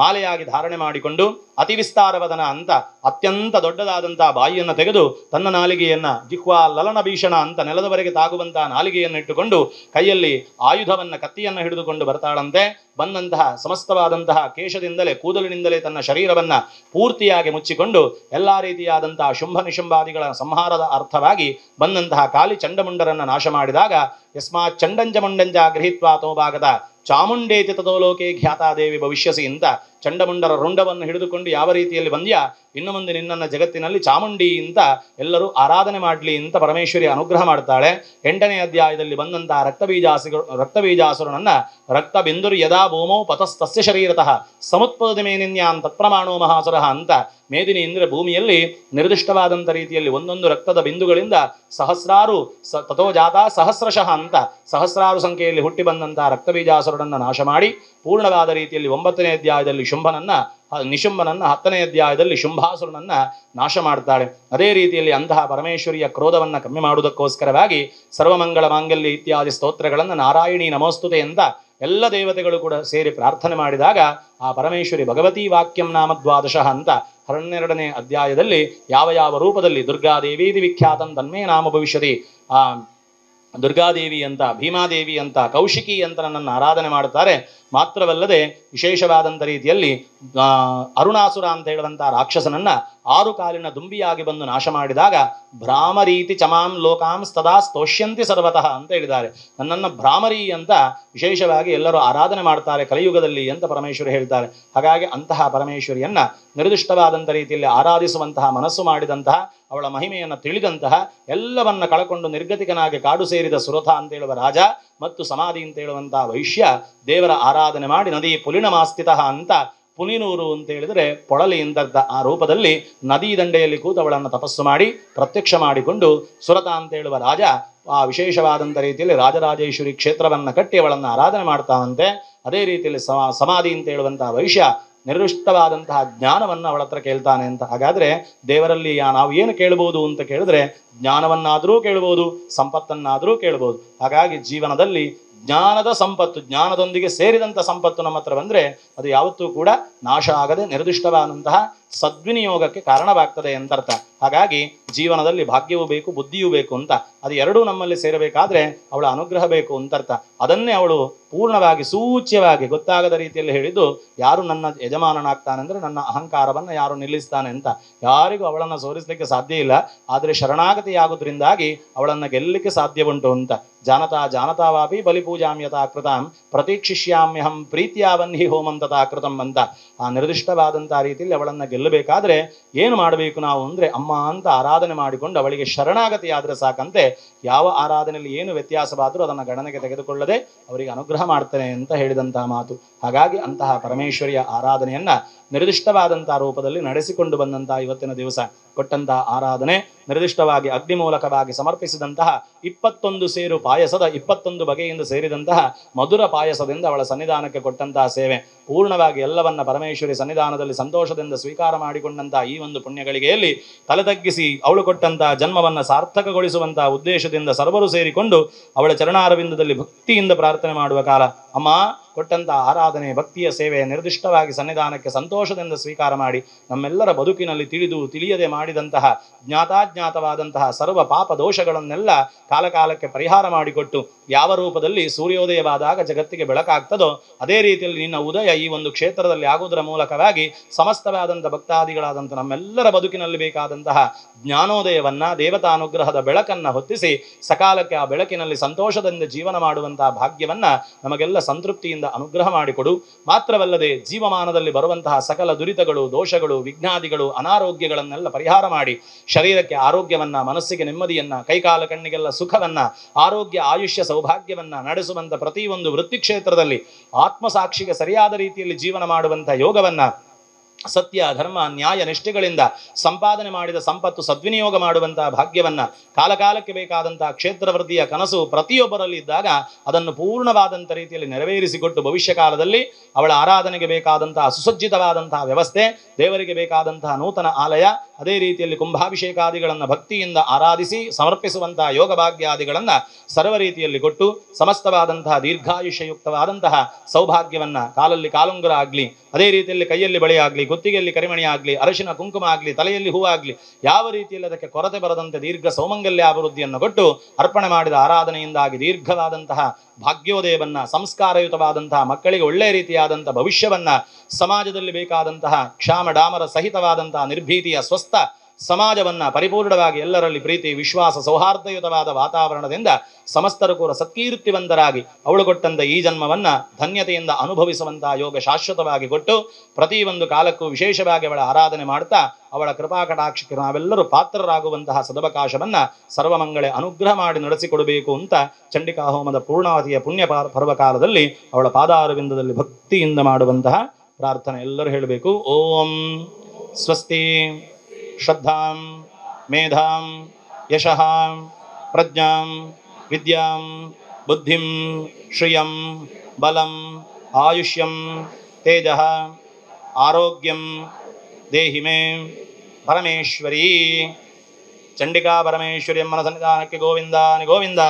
ಮಾಲೆಯಾಗಿ ಧಾರಣೆ ಮಾಡಿಕೊಂಡು ಅತಿ ವಿಸ್ತಾರವದನ ಅಂತ ಅತ್ಯಂತ ದೊಡ್ಡದಾದಂತಹ ಬಾಯಿಯನ್ನು ತೆಗೆದು ತನ್ನ ನಾಲಿಗೆಯನ್ನ ಜಿಕ್ವಾ ಲಲನ ಭೀಷಣ ಅಂತ ನೆಲದವರೆಗೆ ತಾಗುವಂತಹ ನಾಲಿಗೆಯನ್ನು ಇಟ್ಟುಕೊಂಡು ಕೈಯಲ್ಲಿ ಆಯುಧವನ್ನ ಕತ್ತಿಯನ್ನು ಹಿಡಿದುಕೊಂಡು ಬರ್ತಾಳಂತೆ. ಬಂದಂತಹ ಸಮಸ್ತವಾದಂತಹ ಕೇಶದಿಂದಲೇ ಕೂದಲಿನಿಂದಲೇ ತನ್ನ ಶರೀರವನ್ನ ಪೂರ್ತಿಯಾಗಿ ಮುಚ್ಚಿಕೊಂಡು ಎಲ್ಲಾ ರೀತಿಯಾದಂತಹ ಶುಂಭ ನಿಶುಂಭಾದಿಗಳ ಸಂಹಾರದ ಅರ್ಥವಾಗಿ ಬಂದಂತಹ ಕಾಲಿ ಚಂಡಮುಂಡರನ್ನ ನಾಶ ಮಾಡಿದಾಗ ಯಸ್ಮಾತ್ ಚಂಡಂಜ ಮುಂಡಂಜ ಗೃಹೀತ್ವಾ ತೋಭಾಗದ ಚಾಮುಂಡೇತಿ ತಥೋಲೋಕೆ ಖ್ಯಾತಾದೇವಿ ಭವಿಷ್ಯಸಿ ಅಂತ ಚಂಡಮುಂಡರ ರುಂಡವನ್ನು ಹಿಡಿದುಕೊಂಡು ಯಾವ ರೀತಿಯಲ್ಲಿ ಬಂದ್ಯಾ ಇನ್ನು ಮುಂದೆ ನಿನ್ನನ್ನು ಜಗತ್ತಿನಲ್ಲಿ ಚಾಮುಂಡಿ ಅಂತ ಎಲ್ಲರೂ ಆರಾಧನೆ ಮಾಡಲಿ ಅಂತ ಪರಮೇಶ್ವರಿ ಅನುಗ್ರಹ ಮಾಡ್ತಾಳೆ. 8ನೇ ಅಧ್ಯಾಯದಲ್ಲಿ ಬಂದಂತಹ ರಕ್ತಬೀಜಾಸುರನನ್ನ ರಕ್ತ ಬಿಂದುರು ಯದಾ ಭೂಮೋ ಪತಸ್ತಸ್ಯ ಶರೀರತಃ ಸಮುತ್ಪದತಿ ಮೇನಿನ್ಯಾನ್ ತತ್ಪ್ರಮಾಣೋ ಮಹಾಸುರಃ ಅಂತ ಮೇದಿನಿ ಅಂದರೆ ಭೂಮಿಯಲ್ಲಿ ನಿರ್ದಿಷ್ಟವಾದಂಥ ರೀತಿಯಲ್ಲಿ ಒಂದೊಂದು ರಕ್ತದ ಬಿಂದುಗಳಿಂದ ಸಹಸ್ರಾರು ತಥೋಜಾತ ಸಹಸ್ರಶಃ ಅಂತ ಸಹಸ್ರಾರು ಸಂಖ್ಯೆಯಲ್ಲಿ ಹುಟ್ಟಿ ಬಂದಂತಹ ರಕ್ತಬೀಜಾಸುರನನ್ನು ನಾಶ ಮಾಡಿ ಪೂರ್ಣವಾದ ರೀತಿಯಲ್ಲಿ 9ನೇ ಅಧ್ಯಾಯದಲ್ಲಿ ನಿಶುಂಭನನ್ನ 10ನೇ ಅಧ್ಯಾಯದಲ್ಲಿ ಶುಂಭಾಸುರನನ್ನ ನಾಶ ಮಾಡ್ತಾಳೆ. ಅದೇ ರೀತಿಯಲ್ಲಿ ಅಂತಹ ಪರಮೇಶ್ವರಿಯ ಕ್ರೋಧವನ್ನ ಕಮ್ಮಿ ಮಾಡುವುದಕ್ಕೋಸ್ಕರವಾಗಿ ಸರ್ವಮಂಗಳ ಮಾಂಗಲ್ಯ ಇತ್ಯಾದಿ ಸ್ತೋತ್ರಗಳನ್ನು ನಾರಾಯಣಿ ನಮೋಸ್ತುತೆ ಅಂತ ಎಲ್ಲ ದೇವತೆಗಳು ಕೂಡ ಸೇರಿ ಪ್ರಾರ್ಥನೆ ಮಾಡಿದಾಗ ಆ ಪರಮೇಶ್ವರಿ ಭಗವತಿ ವಾಕ್ಯಂ ನಾಮ ದ್ವಾದಶಃ ಅಂತ 12ನೇ ಅಧ್ಯಾಯದಲ್ಲಿ ಯಾವ ಯಾವ ರೂಪದಲ್ಲಿ ದುರ್ಗಾದೇವೀತಿ ವಿಖ್ಯಾತಂ ತನ್ಮೇ ನಾಮ ಭವಿಷ್ಯತಿ, ಆ ದುರ್ಗಾದೇವಿ ಅಂತ, ಭೀಮಾದೇವಿ ಅಂತ, ಕೌಶಿಕಿ ಅಂತ ನನ್ನನ್ನು ಆರಾಧನೆ ಮಾಡುತ್ತಾರೆ. ಮಾತ್ರವಲ್ಲದೆ ವಿಶೇಷವಾದಂಥ ರೀತಿಯಲ್ಲಿ ಅರುಣಾಸುರ ಅಂತ ಹೇಳುವಂಥ ರಾಕ್ಷಸನನ್ನ 6 ಕಾಲಿನ ದುಂಬಿಯಾಗಿ ಬಂದು ನಾಶ ಮಾಡಿದಾಗ ಭ್ರಾಮರೀತಿ ಚಮಾಂ ಲೋಕಾಂ ಸ್ತದಾ ಸ್ತೋಷ್ಯಂತಿ ಸರ್ವತಃ ಅಂತ ಹೇಳಿದ್ದಾರೆ. ನನ್ನನ್ನು ಭ್ರಾಮರಿ ಅಂತ ವಿಶೇಷವಾಗಿ ಎಲ್ಲರೂ ಆರಾಧನೆ ಮಾಡ್ತಾರೆ ಕಲಿಯುಗದಲ್ಲಿ ಅಂತ ಪರಮೇಶ್ವರಿ ಹೇಳ್ತಾರೆ. ಹಾಗಾಗಿ ಅಂತಹ ಪರಮೇಶ್ವರಿಯನ್ನ ನಿರ್ದಿಷ್ಟವಾದಂಥ ರೀತಿಯಲ್ಲಿ ಆರಾಧಿಸುವಂತಹ ಮನಸ್ಸು ಮಾಡಿದಂತಹ, ಅವಳ ಮಹಿಮೆಯನ್ನು ತಿಳಿದಂತಹ, ಎಲ್ಲವನ್ನ ಕಳಕೊಂಡು ನಿರ್ಗತಿಕನಾಗಿ ಕಾಡು ಸೇರಿದ ಸುರಥ ಅಂತ ಹೇಳುವ ರಾಜ ಮತ್ತು ಸಮಾಧಿ ಅಂತ ಹೇಳುವಂತಹ ವೈಶ್ಯ ದೇವರ ಆರಾಧನೆ ಮಾಡಿ ನದಿ ಪುಲಿನ ಮಾಸ್ಥಿತಃ ಅಂತ, ಪುಲಿನೂರು ಅಂತ ಹೇಳಿದರೆ ಪೊಳಲಿ ಎಂದರ್ಥ. ಆ ರೂಪದಲ್ಲಿ ನದಿ ದಂಡೆಯಲ್ಲಿ ಕೂತು ಅವಳನ್ನು ತಪಸ್ಸು ಮಾಡಿ ಪ್ರತ್ಯಕ್ಷ ಮಾಡಿಕೊಂಡು ಸುರತ ಅಂತ ಹೇಳುವ ರಾಜ ಆ ವಿಶೇಷವಾದಂಥ ರೀತಿಯಲ್ಲಿ ರಾಜರಾಜೇಶ್ವರಿ ಕ್ಷೇತ್ರವನ್ನು ಕಟ್ಟಿ ಅವಳನ್ನು ಆರಾಧನೆ ಮಾಡ್ತಾನಂತೆ. ಅದೇ ರೀತಿಯಲ್ಲಿ ಸಮಾಧಿ ಅಂತ ಹೇಳುವಂತಹ ವೈಶ್ಯ ನಿರ್ದಿಷ್ಟವಾದಂತಹ ಜ್ಞಾನವನ್ನು ಅವಳ ಹತ್ರ ಕೇಳ್ತಾನೆ ಅಂತ. ಹಾಗಾದ್ರೆ ದೇವರಲ್ಲಿ ನಾವು ಏನು ಕೇಳ್ಬೋದು ಅಂತ ಕೇಳಿದ್ರೆ ಜ್ಞಾನವನ್ನಾದರೂ ಕೇಳ್ಬೋದು, ಸಂಪತ್ತನ್ನಾದರೂ ಕೇಳ್ಬೋದು. ಹಾಗಾಗಿ ಜೀವನದಲ್ಲಿ ಜ್ಞಾನದ ಸಂಪತ್ತು, ಜ್ಞಾನದೊಂದಿಗೆ ಸೇರಿದಂಥ ಸಂಪತ್ತು ನಮ್ಮ ಹತ್ರ ಬಂದರೆ ಅದು ಯಾವತ್ತೂ ಕೂಡ ನಾಶ ಆಗದೆ ನಿರ್ದಿಷ್ಟವಾದಂತಹ ಸದ್ವಿನಿಯೋಗಕ್ಕೆ ಕಾರಣವಾಗ್ತದೆ ಅಂತರ್ಥ. ಹಾಗಾಗಿ ಜೀವನದಲ್ಲಿ ಭಾಗ್ಯವೂ ಬೇಕು, ಬುದ್ಧಿಯೂ ಬೇಕು ಅಂತ, ಅದು ಎರಡೂ ನಮ್ಮಲ್ಲಿ ಸೇರಬೇಕಾದ್ರೆ ಅವಳ ಅನುಗ್ರಹ ಬೇಕು ಅಂತರ್ಥ. ಅದನ್ನೇ ಅವಳು ಪೂರ್ಣವಾಗಿ ಸೂಚ್ಯವಾಗಿ ಗೊತ್ತಾಗದ ರೀತಿಯಲ್ಲಿ ಹೇಳಿದ್ದು, ಯಾರು ನನ್ನ ಯಜಮಾನನಾಗ್ತಾನೆಂದ್ರೆ ನನ್ನ ಅಹಂಕಾರವನ್ನು ಯಾರು ನಿಲ್ಲಿಸ್ತಾನೆ ಅಂತ. ಯಾರಿಗೂ ಅವಳನ್ನು ಸೋಲಿಸಲಿಕ್ಕೆ ಸಾಧ್ಯ ಇಲ್ಲ, ಆದರೆ ಶರಣಾಗತಿಯಾಗುವುದರಿಂದಾಗಿ ಅವಳನ್ನು ಗೆಲ್ಲಲಿಕ್ಕೆ ಸಾಧ್ಯ ಉಂಟು ಅಂತ. ಜಾನತಾವಾಪಿ ಬಲಿಪೂಜಾಮ್ಯತಾ ಕೃತಾಂ ಪ್ರತೀಕ್ಷಿಷ್ಯಾಮ್ಯಹಂ ಪ್ರೀತ್ಯಾವನ್ಹಿ ಹೋಮಂತತಾ ಕೃತಂ ಅಂತ. ಆ ನಿರ್ದಿಷ್ಟವಾದಂಥ ರೀತಿಯಲ್ಲಿ ಅವಳನ್ನು ಗೆಲ್ಲಬೇಕಾದ್ರೆ ಏನು ಮಾಡಬೇಕು ನಾವು ಅಂದರೆ, ಅಮ್ಮ ಅಂತ ಆರಾಧನೆ ಮಾಡಿಕೊಂಡು ಅವಳಿಗೆ ಶರಣಾಗತಿ ಆದರೆ ಸಾಕಂತೆ. ಯಾವ ಆರಾಧನೆಯಲ್ಲಿ ಏನು ವ್ಯತ್ಯಾಸವಾದರೂ ಅದನ್ನು ಗಣನೆಗೆ ತೆಗೆದುಕೊಳ್ಳದೆ ಅವರಿಗೆ ಅನುಗ್ರಹ ಮಾಡ್ತೇನೆ ಅಂತ ಹೇಳಿದಂತಹ ಮಾತು. ಹಾಗಾಗಿ ಅಂತಹ ಪರಮೇಶ್ವರಿಯ ಆರಾಧನೆಯನ್ನ ನಿರ್ದಿಷ್ಟವಾದಂತಹ ರೂಪದಲ್ಲಿ ನಡೆಸಿಕೊಂಡು ಬಂದಂತಹ ಇವತ್ತಿನ ದಿವಸ ಕೊಟ್ಟಂತಹ ಆರಾಧನೆ ನಿರ್ದಿಷ್ಟವಾಗಿ ಅಗ್ನಿ ಮೂಲಕವಾಗಿ ಸಮರ್ಪಿಸಿದಂತಹ 21 ಸೇರು ಪಾಯಸದ 21 ಬಗೆಯಿಂದ ಸೇರಿದಂತಹ ಮಧುರ ಪಾಯಸದಿಂದ ಅವಳ ಸನ್ನಿಧಾನಕ್ಕೆ ಕೊಟ್ಟಂತಹ ಸೇವೆ ಪೂರ್ಣವಾಗಿ ಎಲ್ಲವನ್ನ ಪರಮೇಶ್ವರಿ ಸನ್ನಿಧಾನದಲ್ಲಿ ಸಂತೋಷದಿಂದ ಸ್ವೀಕಾರ ಮಾಡಿಕೊಂಡಂತಹ ಈ ಒಂದು ಪುಣ್ಯಗಳಿಗೆಯಲ್ಲಿ ತಲೆ ತಗ್ಗಿಸಿ ಅವಳು ಕೊಟ್ಟಂತಹ ಜನ್ಮವನ್ನು ಸಾರ್ಥಕಗೊಳಿಸುವಂತಹ ಉದ್ದೇಶದಿಂದ ಸರ್ವರು ಸೇರಿಕೊಂಡು ಅವಳ ಚರಣಾರವಿಂದದಲ್ಲಿ ಭಕ್ತಿಯಿಂದ ಪ್ರಾರ್ಥನೆ ಮಾಡುವ ಕಾಲ. ಅಮ್ಮ ಕೊಟ್ಟಂತಹ ಆರಾಧನೆ, ಭಕ್ತಿಯ ಸೇವೆ ನಿರ್ದಿಷ್ಟವಾಗಿ ಸನ್ನಿಧಾನಕ್ಕೆ ಸಂತೋಷದಿಂದ ಸ್ವೀಕಾರ ಮಾಡಿ ನಮ್ಮೆಲ್ಲರ ಬದುಕಿನಲ್ಲಿ ತಿಳಿದು ತಿಳಿಯದೆ ಮಾಡಿದಂತಹ ಜ್ಞಾತಾಜ್ಞಾತವಾದಂತಹ ಸರ್ವ ಪಾಪ ದೋಷಗಳನ್ನೆಲ್ಲ ಕಾಲಕಾಲಕ್ಕೆ ಪರಿಹಾರ ಮಾಡಿಕೊಟ್ಟು ಯಾವ ರೂಪದಲ್ಲಿ ಸೂರ್ಯೋದಯವಾದಾಗ ಜಗತ್ತಿಗೆ ಬೆಳಕಾಗ್ತದೋ ಅದೇ ರೀತಿಯಲ್ಲಿ ನಿನ್ನ ಉದಯ ಈ ಒಂದು ಕ್ಷೇತ್ರದಲ್ಲಿ ಆಗುವುದರ ಮೂಲಕವಾಗಿ ಸಮಸ್ತವಾದಂಥ ಭಕ್ತಾದಿಗಳಾದಂಥ ನಮ್ಮೆಲ್ಲರ ಬದುಕಿನಲ್ಲಿ ಬೇಕಾದಂತಹ ಜ್ಞಾನೋದಯವನ್ನ, ದೇವತಾನುಗ್ರಹದ ಬೆಳಕನ್ನ ಹೊತ್ತಿಸಿ ಸಕಾಲಕ್ಕೆ ಆ ಬೆಳಕಿನಲ್ಲಿ ಸಂತೋಷದಿಂದ ಜೀವನ ಮಾಡುವಂತಹ ಭಾಗ್ಯವನ್ನ ನಮಗೆಲ್ಲ ಸಂತೃಪ್ತಿಯಿಂದ ಅನುಗ್ರಹ ಮಾಡಿಕೊಡು. ಮಾತ್ರವಲ್ಲದೆ ಜೀವಮಾನದಲ್ಲಿ ಬರುವಂತಹ ಸಕಲ ದುರಿತಗಳು, ದೋಷಗಳು, ವಿಘ್ನಾದಿಗಳು, ಅನಾರೋಗ್ಯಗಳನ್ನೆಲ್ಲ ಪರಿಹಾರ ಮಾಡಿ ಶರೀರಕ್ಕೆ ಆರೋಗ್ಯವನ್ನ, ಮನಸ್ಸಿಗೆ ನೆಮ್ಮದಿಯನ್ನ, ಕೈಕಾಲ ಕಣ್ಣಿಗೆಲ್ಲ ಸುಖವನ್ನ, ಆರೋಗ್ಯ, ಆಯುಷ್ಯ, ಸೌಭಾಗ್ಯವನ್ನ ನಡೆಸುವಂತ ಪ್ರತಿಯೊಂದು ವೃತ್ತಿ ಕ್ಷೇತ್ರದಲ್ಲಿ ಆತ್ಮಸಾಕ್ಷಿಗೆ ಸರಿಯಾದ ರೀತಿಯಲ್ಲಿ ಜೀವನ ಮಾಡುವಂತ ಯೋಗವನ್ನ ಸತ್ಯ, ಧರ್ಮ, ನ್ಯಾಯ, ನಿಷ್ಠೆಗಳಿಂದ ಸಂಪಾದನೆ ಮಾಡಿದ ಸಂಪತ್ತು ಸದ್ವಿನಿಯೋಗ ಮಾಡುವಂತಹ ಭಾಗ್ಯವನ್ನ, ಕಾಲಕಾಲಕ್ಕೆ ಬೇಕಾದಂತಹ ಕ್ಷೇತ್ರ ವೃದ್ಧಿಯ ಕನಸು ಪ್ರತಿಯೊಬ್ಬರಲ್ಲಿ ಇದ್ದಾಗ ಅದನ್ನು ಪೂರ್ಣವಾದಂಥ ರೀತಿಯಲ್ಲಿ ನೆರವೇರಿಸಿಕೊಟ್ಟು ಭವಿಷ್ಯ ಕಾಲದಲ್ಲಿ ಅವಳ ಆರಾಧನೆಗೆ ಬೇಕಾದಂತಹ ಸುಸಜ್ಜಿತವಾದಂತಹ ವ್ಯವಸ್ಥೆ, ದೇವರಿಗೆ ಬೇಕಾದಂತಹ ನೂತನ ಆಲಯ, ಅದೇ ರೀತಿಯಲ್ಲಿ ಕುಂಭಾಭಿಷೇಕಾದಿಗಳನ್ನು ಭಕ್ತಿಯಿಂದ ಆರಾಧಿಸಿ ಸಮರ್ಪಿಸುವಂತಹ ಯೋಗ ಭಾಗ್ಯಾದಿಗಳನ್ನು ಸರ್ವ ರೀತಿಯಲ್ಲಿ ಕೊಟ್ಟು ಸಮಸ್ತವಾದಂತಹ ದೀರ್ಘಾಯುಷ್ಯಯುಕ್ತವಾದಂತಹ ಸೌಭಾಗ್ಯವನ್ನ, ಕಾಲಲ್ಲಿ ಕಾಲುಂಗುರ ಆಗಲಿ, ಅದೇ ರೀತಿಯಲ್ಲಿ ಕೈಯಲ್ಲಿ ಬಳೆ ಆಗಲಿ, ಕುತ್ತಿಗೆಯಲ್ಲಿ ಕರಿಮಣಿ ಆಗಲಿ, ಅರಶಿನ ಕುಂಕುಮ ಆಗಲಿ, ತಲೆಯಲ್ಲಿ ಹೂವಾಗಲಿ, ಯಾವ ರೀತಿಯಲ್ಲಿ ಅದಕ್ಕೆ ಕೊರತೆ ಬರದಂತೆ ದೀರ್ಘ ಸೌಮಂಗಲ್ಯ ಅಭಿವೃದ್ಧಿಯನ್ನು ಕೊಟ್ಟು ಅರ್ಪಣೆ ಮಾಡಿದ ಆರಾಧನೆಯಿಂದಾಗಿ ದೀರ್ಘವಾದಂತಹ ಭಾಗ್ಯೋದಯವನ್ನ, ಸಂಸ್ಕಾರಯುತವಾದಂತಹ ಮಕ್ಕಳಿಗೆ ಒಳ್ಳೆಯ ರೀತಿಯಾದಂಥ ಭವಿಷ್ಯವನ್ನ, ಸಮಾಜದಲ್ಲಿ ಬೇಕಾದಂತಹ ಕ್ಷಾಮ ಡಾಮರ ಸಹಿತವಾದಂತಹ ನಿರ್ಭೀತಿಯ ಸ್ವಸ್ಥ ಸಮಾಜವನ್ನ ಪರಿಪೂರ್ಣವಾಗಿ ಎಲ್ಲರಲ್ಲಿ ಪ್ರೀತಿ, ವಿಶ್ವಾಸ, ಸೌಹಾರ್ದಯುತವಾದ ವಾತಾವರಣದಿಂದ ಸಮಸ್ತರು ಕೂಡ ಸತ್ಕೀರ್ತಿವಂತರಾಗಿ ಅವಳು ಕೊಟ್ಟಂತ ಈ ಜನ್ಮವನ್ನ ಧನ್ಯತೆಯಿಂದ ಅನುಭವಿಸುವಂತಹ ಯೋಗ ಶಾಶ್ವತವಾಗಿ ಕೊಟ್ಟು ಪ್ರತಿಯೊಂದು ಕಾಲಕ್ಕೂ ವಿಶೇಷವಾಗಿ ಅವಳ ಆರಾಧನೆ ಮಾಡ್ತಾ ಅವಳ ಕೃಪಾ ಕಟಾಕ್ಷಕ್ಕೆ ನಾವೆಲ್ಲರೂ ಪಾತ್ರರಾಗುವಂತಹ ಸದವಕಾಶವನ್ನ ಸರ್ವಮಂಗಳೆ ಅನುಗ್ರಹ ಮಾಡಿ ನಡೆಸಿಕೊಡಬೇಕು ಅಂತ ಚಂಡಿಕಾ ಹೋಮದ ಪೂರ್ಣಾವಧಿಯ ಪುಣ್ಯ ಪರ್ವಕಾಲದಲ್ಲಿ ಅವಳ ಪಾದಾರವಿಂದದಲ್ಲಿ ಭಕ್ತಿಯಿಂದ ಮಾಡುವಂತಹ ಪ್ರಾರ್ಥನೆ ಎಲ್ಲರೂ ಹೇಳಬೇಕು. ಓಂ ಸ್ವಸ್ತಿ ಶ್ರದ್ಧಾಂ ಮೇಧಾಂ ಯಶಃ ಪ್ರಜ್ಞಾಂ ವಿದ್ಯಾಂ ಬುದ್ಧಿಂ ಶ್ರಿಯಂ ಬಲಂ ಆಯುಷ್ಯಂ ತೇಜಃ ಆರೋಗ್ಯಂ ದೇಹಿ ಮೇ ಪರಮೇಶ್ವರಿ. ಚಂಡಿಕಾ ಪರಮೇಶ್ವರಿ ಅಮ್ಮನ ಸನ್ನಿಧಾನಕ್ಕೆ ಗೋವಿಂದ ಗೋವಿಂದ.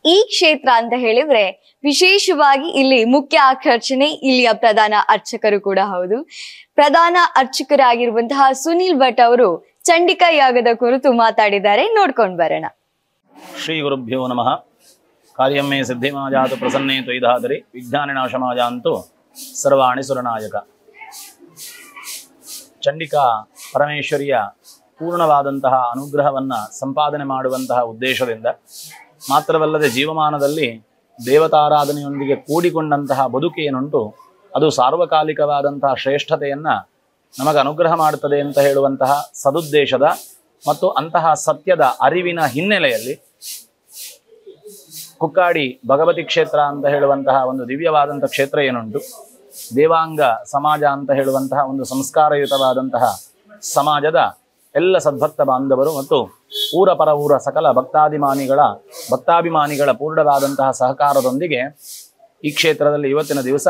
ಈ ಕ್ಷೇತ್ರ ಅಂತ ಹೇಳಿದ್ರೆ ವಿಶೇಷವಾಗಿ ಇಲ್ಲಿ ಮುಖ್ಯ ಆಕರ್ಷಣೆ ಇಲ್ಲಿಯ ಪ್ರಧಾನ ಅರ್ಚಕರು ಕೂಡ ಹೌದು. ಪ್ರಧಾನ ಅರ್ಚಕರಾಗಿರುವಂತಹ ಸುನಿಲ್ ಭಟ್ ಅವರು ಚಂಡಿಕಾ ಯಾಗದ ಕುರಿತು ಮಾತಾಡಿದ್ದಾರೆ, ನೋಡ್ಕೊಂಡು ಬರೋಣ. ಶ್ರೀ ಗುರುಭ್ಯೋ ನಮಃ. ಕಾರ್ಯಮ್ಮೆ ಸಿದ್ಧಿಮಾಜಾತು ಪ್ರಸನ್ನೇ ತ್ವಯಿಧಾತರಿ ವಿಜ್ಞಾನಿನಾಶಮಾಜಾಂತು ಸರ್ವಾಣಿ ಸುರನಾಯಕ. ಚಂಡಿಕಾ ಪರಮೇಶ್ವರಿಯ ಪೂರ್ಣವಾದಂತಹ ಅನುಗ್ರಹವನ್ನು ಸಂಪಾದನೆ ಮಾಡುವಂತಹ ಉದ್ದೇಶದಿಂದ ಮಾತ್ರವಲ್ಲದೆ ಜೀವಮಾನದಲ್ಲಿ ದೇವತಾರಾಧನೆಯೊಂದಿಗೆ ಕೂಡಿಕೊಂಡಂತಹ ಬದುಕೇನುಂಟು ಅದು ಸಾರ್ವಕಾಲಿಕವಾದಂತಹ ಶ್ರೇಷ್ಠತೆಯನ್ನು ನಮಗೆ ಅನುಗ್ರಹ ಮಾಡುತ್ತದೆ ಅಂತ ಹೇಳುವಂತಹ ಸದುದ್ದೇಶದ ಮತ್ತು ಅಂತಹ ಸತ್ಯದ ಅರಿವಿನ ಹಿನ್ನೆಲೆಯಲ್ಲಿ ಕುಕ್ಕಾಡಿ ಭಗವತಿ ಕ್ಷೇತ್ರ ಅಂತ ಹೇಳುವಂತಹ ಒಂದು ದಿವ್ಯವಾದಂತಹ ಕ್ಷೇತ್ರ ಏನುಂಟು, ದೇವಾಂಗ ಸಮಾಜ ಅಂತ ಹೇಳುವಂತಹ ಒಂದು ಸಂಸ್ಕಾರಯುತವಾದಂತಹ ಸಮಾಜದ ಎಲ್ಲ ಸದ್ಭಕ್ತ ಬಾಂಧವರು ಮತ್ತು ಊರ ಪರ ಊರ ಸಕಲ ಭಕ್ತಾಭಿಮಾನಿಗಳ ಪೂರ್ಣವಾದಂತಹ ಸಹಕಾರದೊಂದಿಗೆ ಈ ಕ್ಷೇತ್ರದಲ್ಲಿ ಇವತ್ತಿನ ದಿವಸ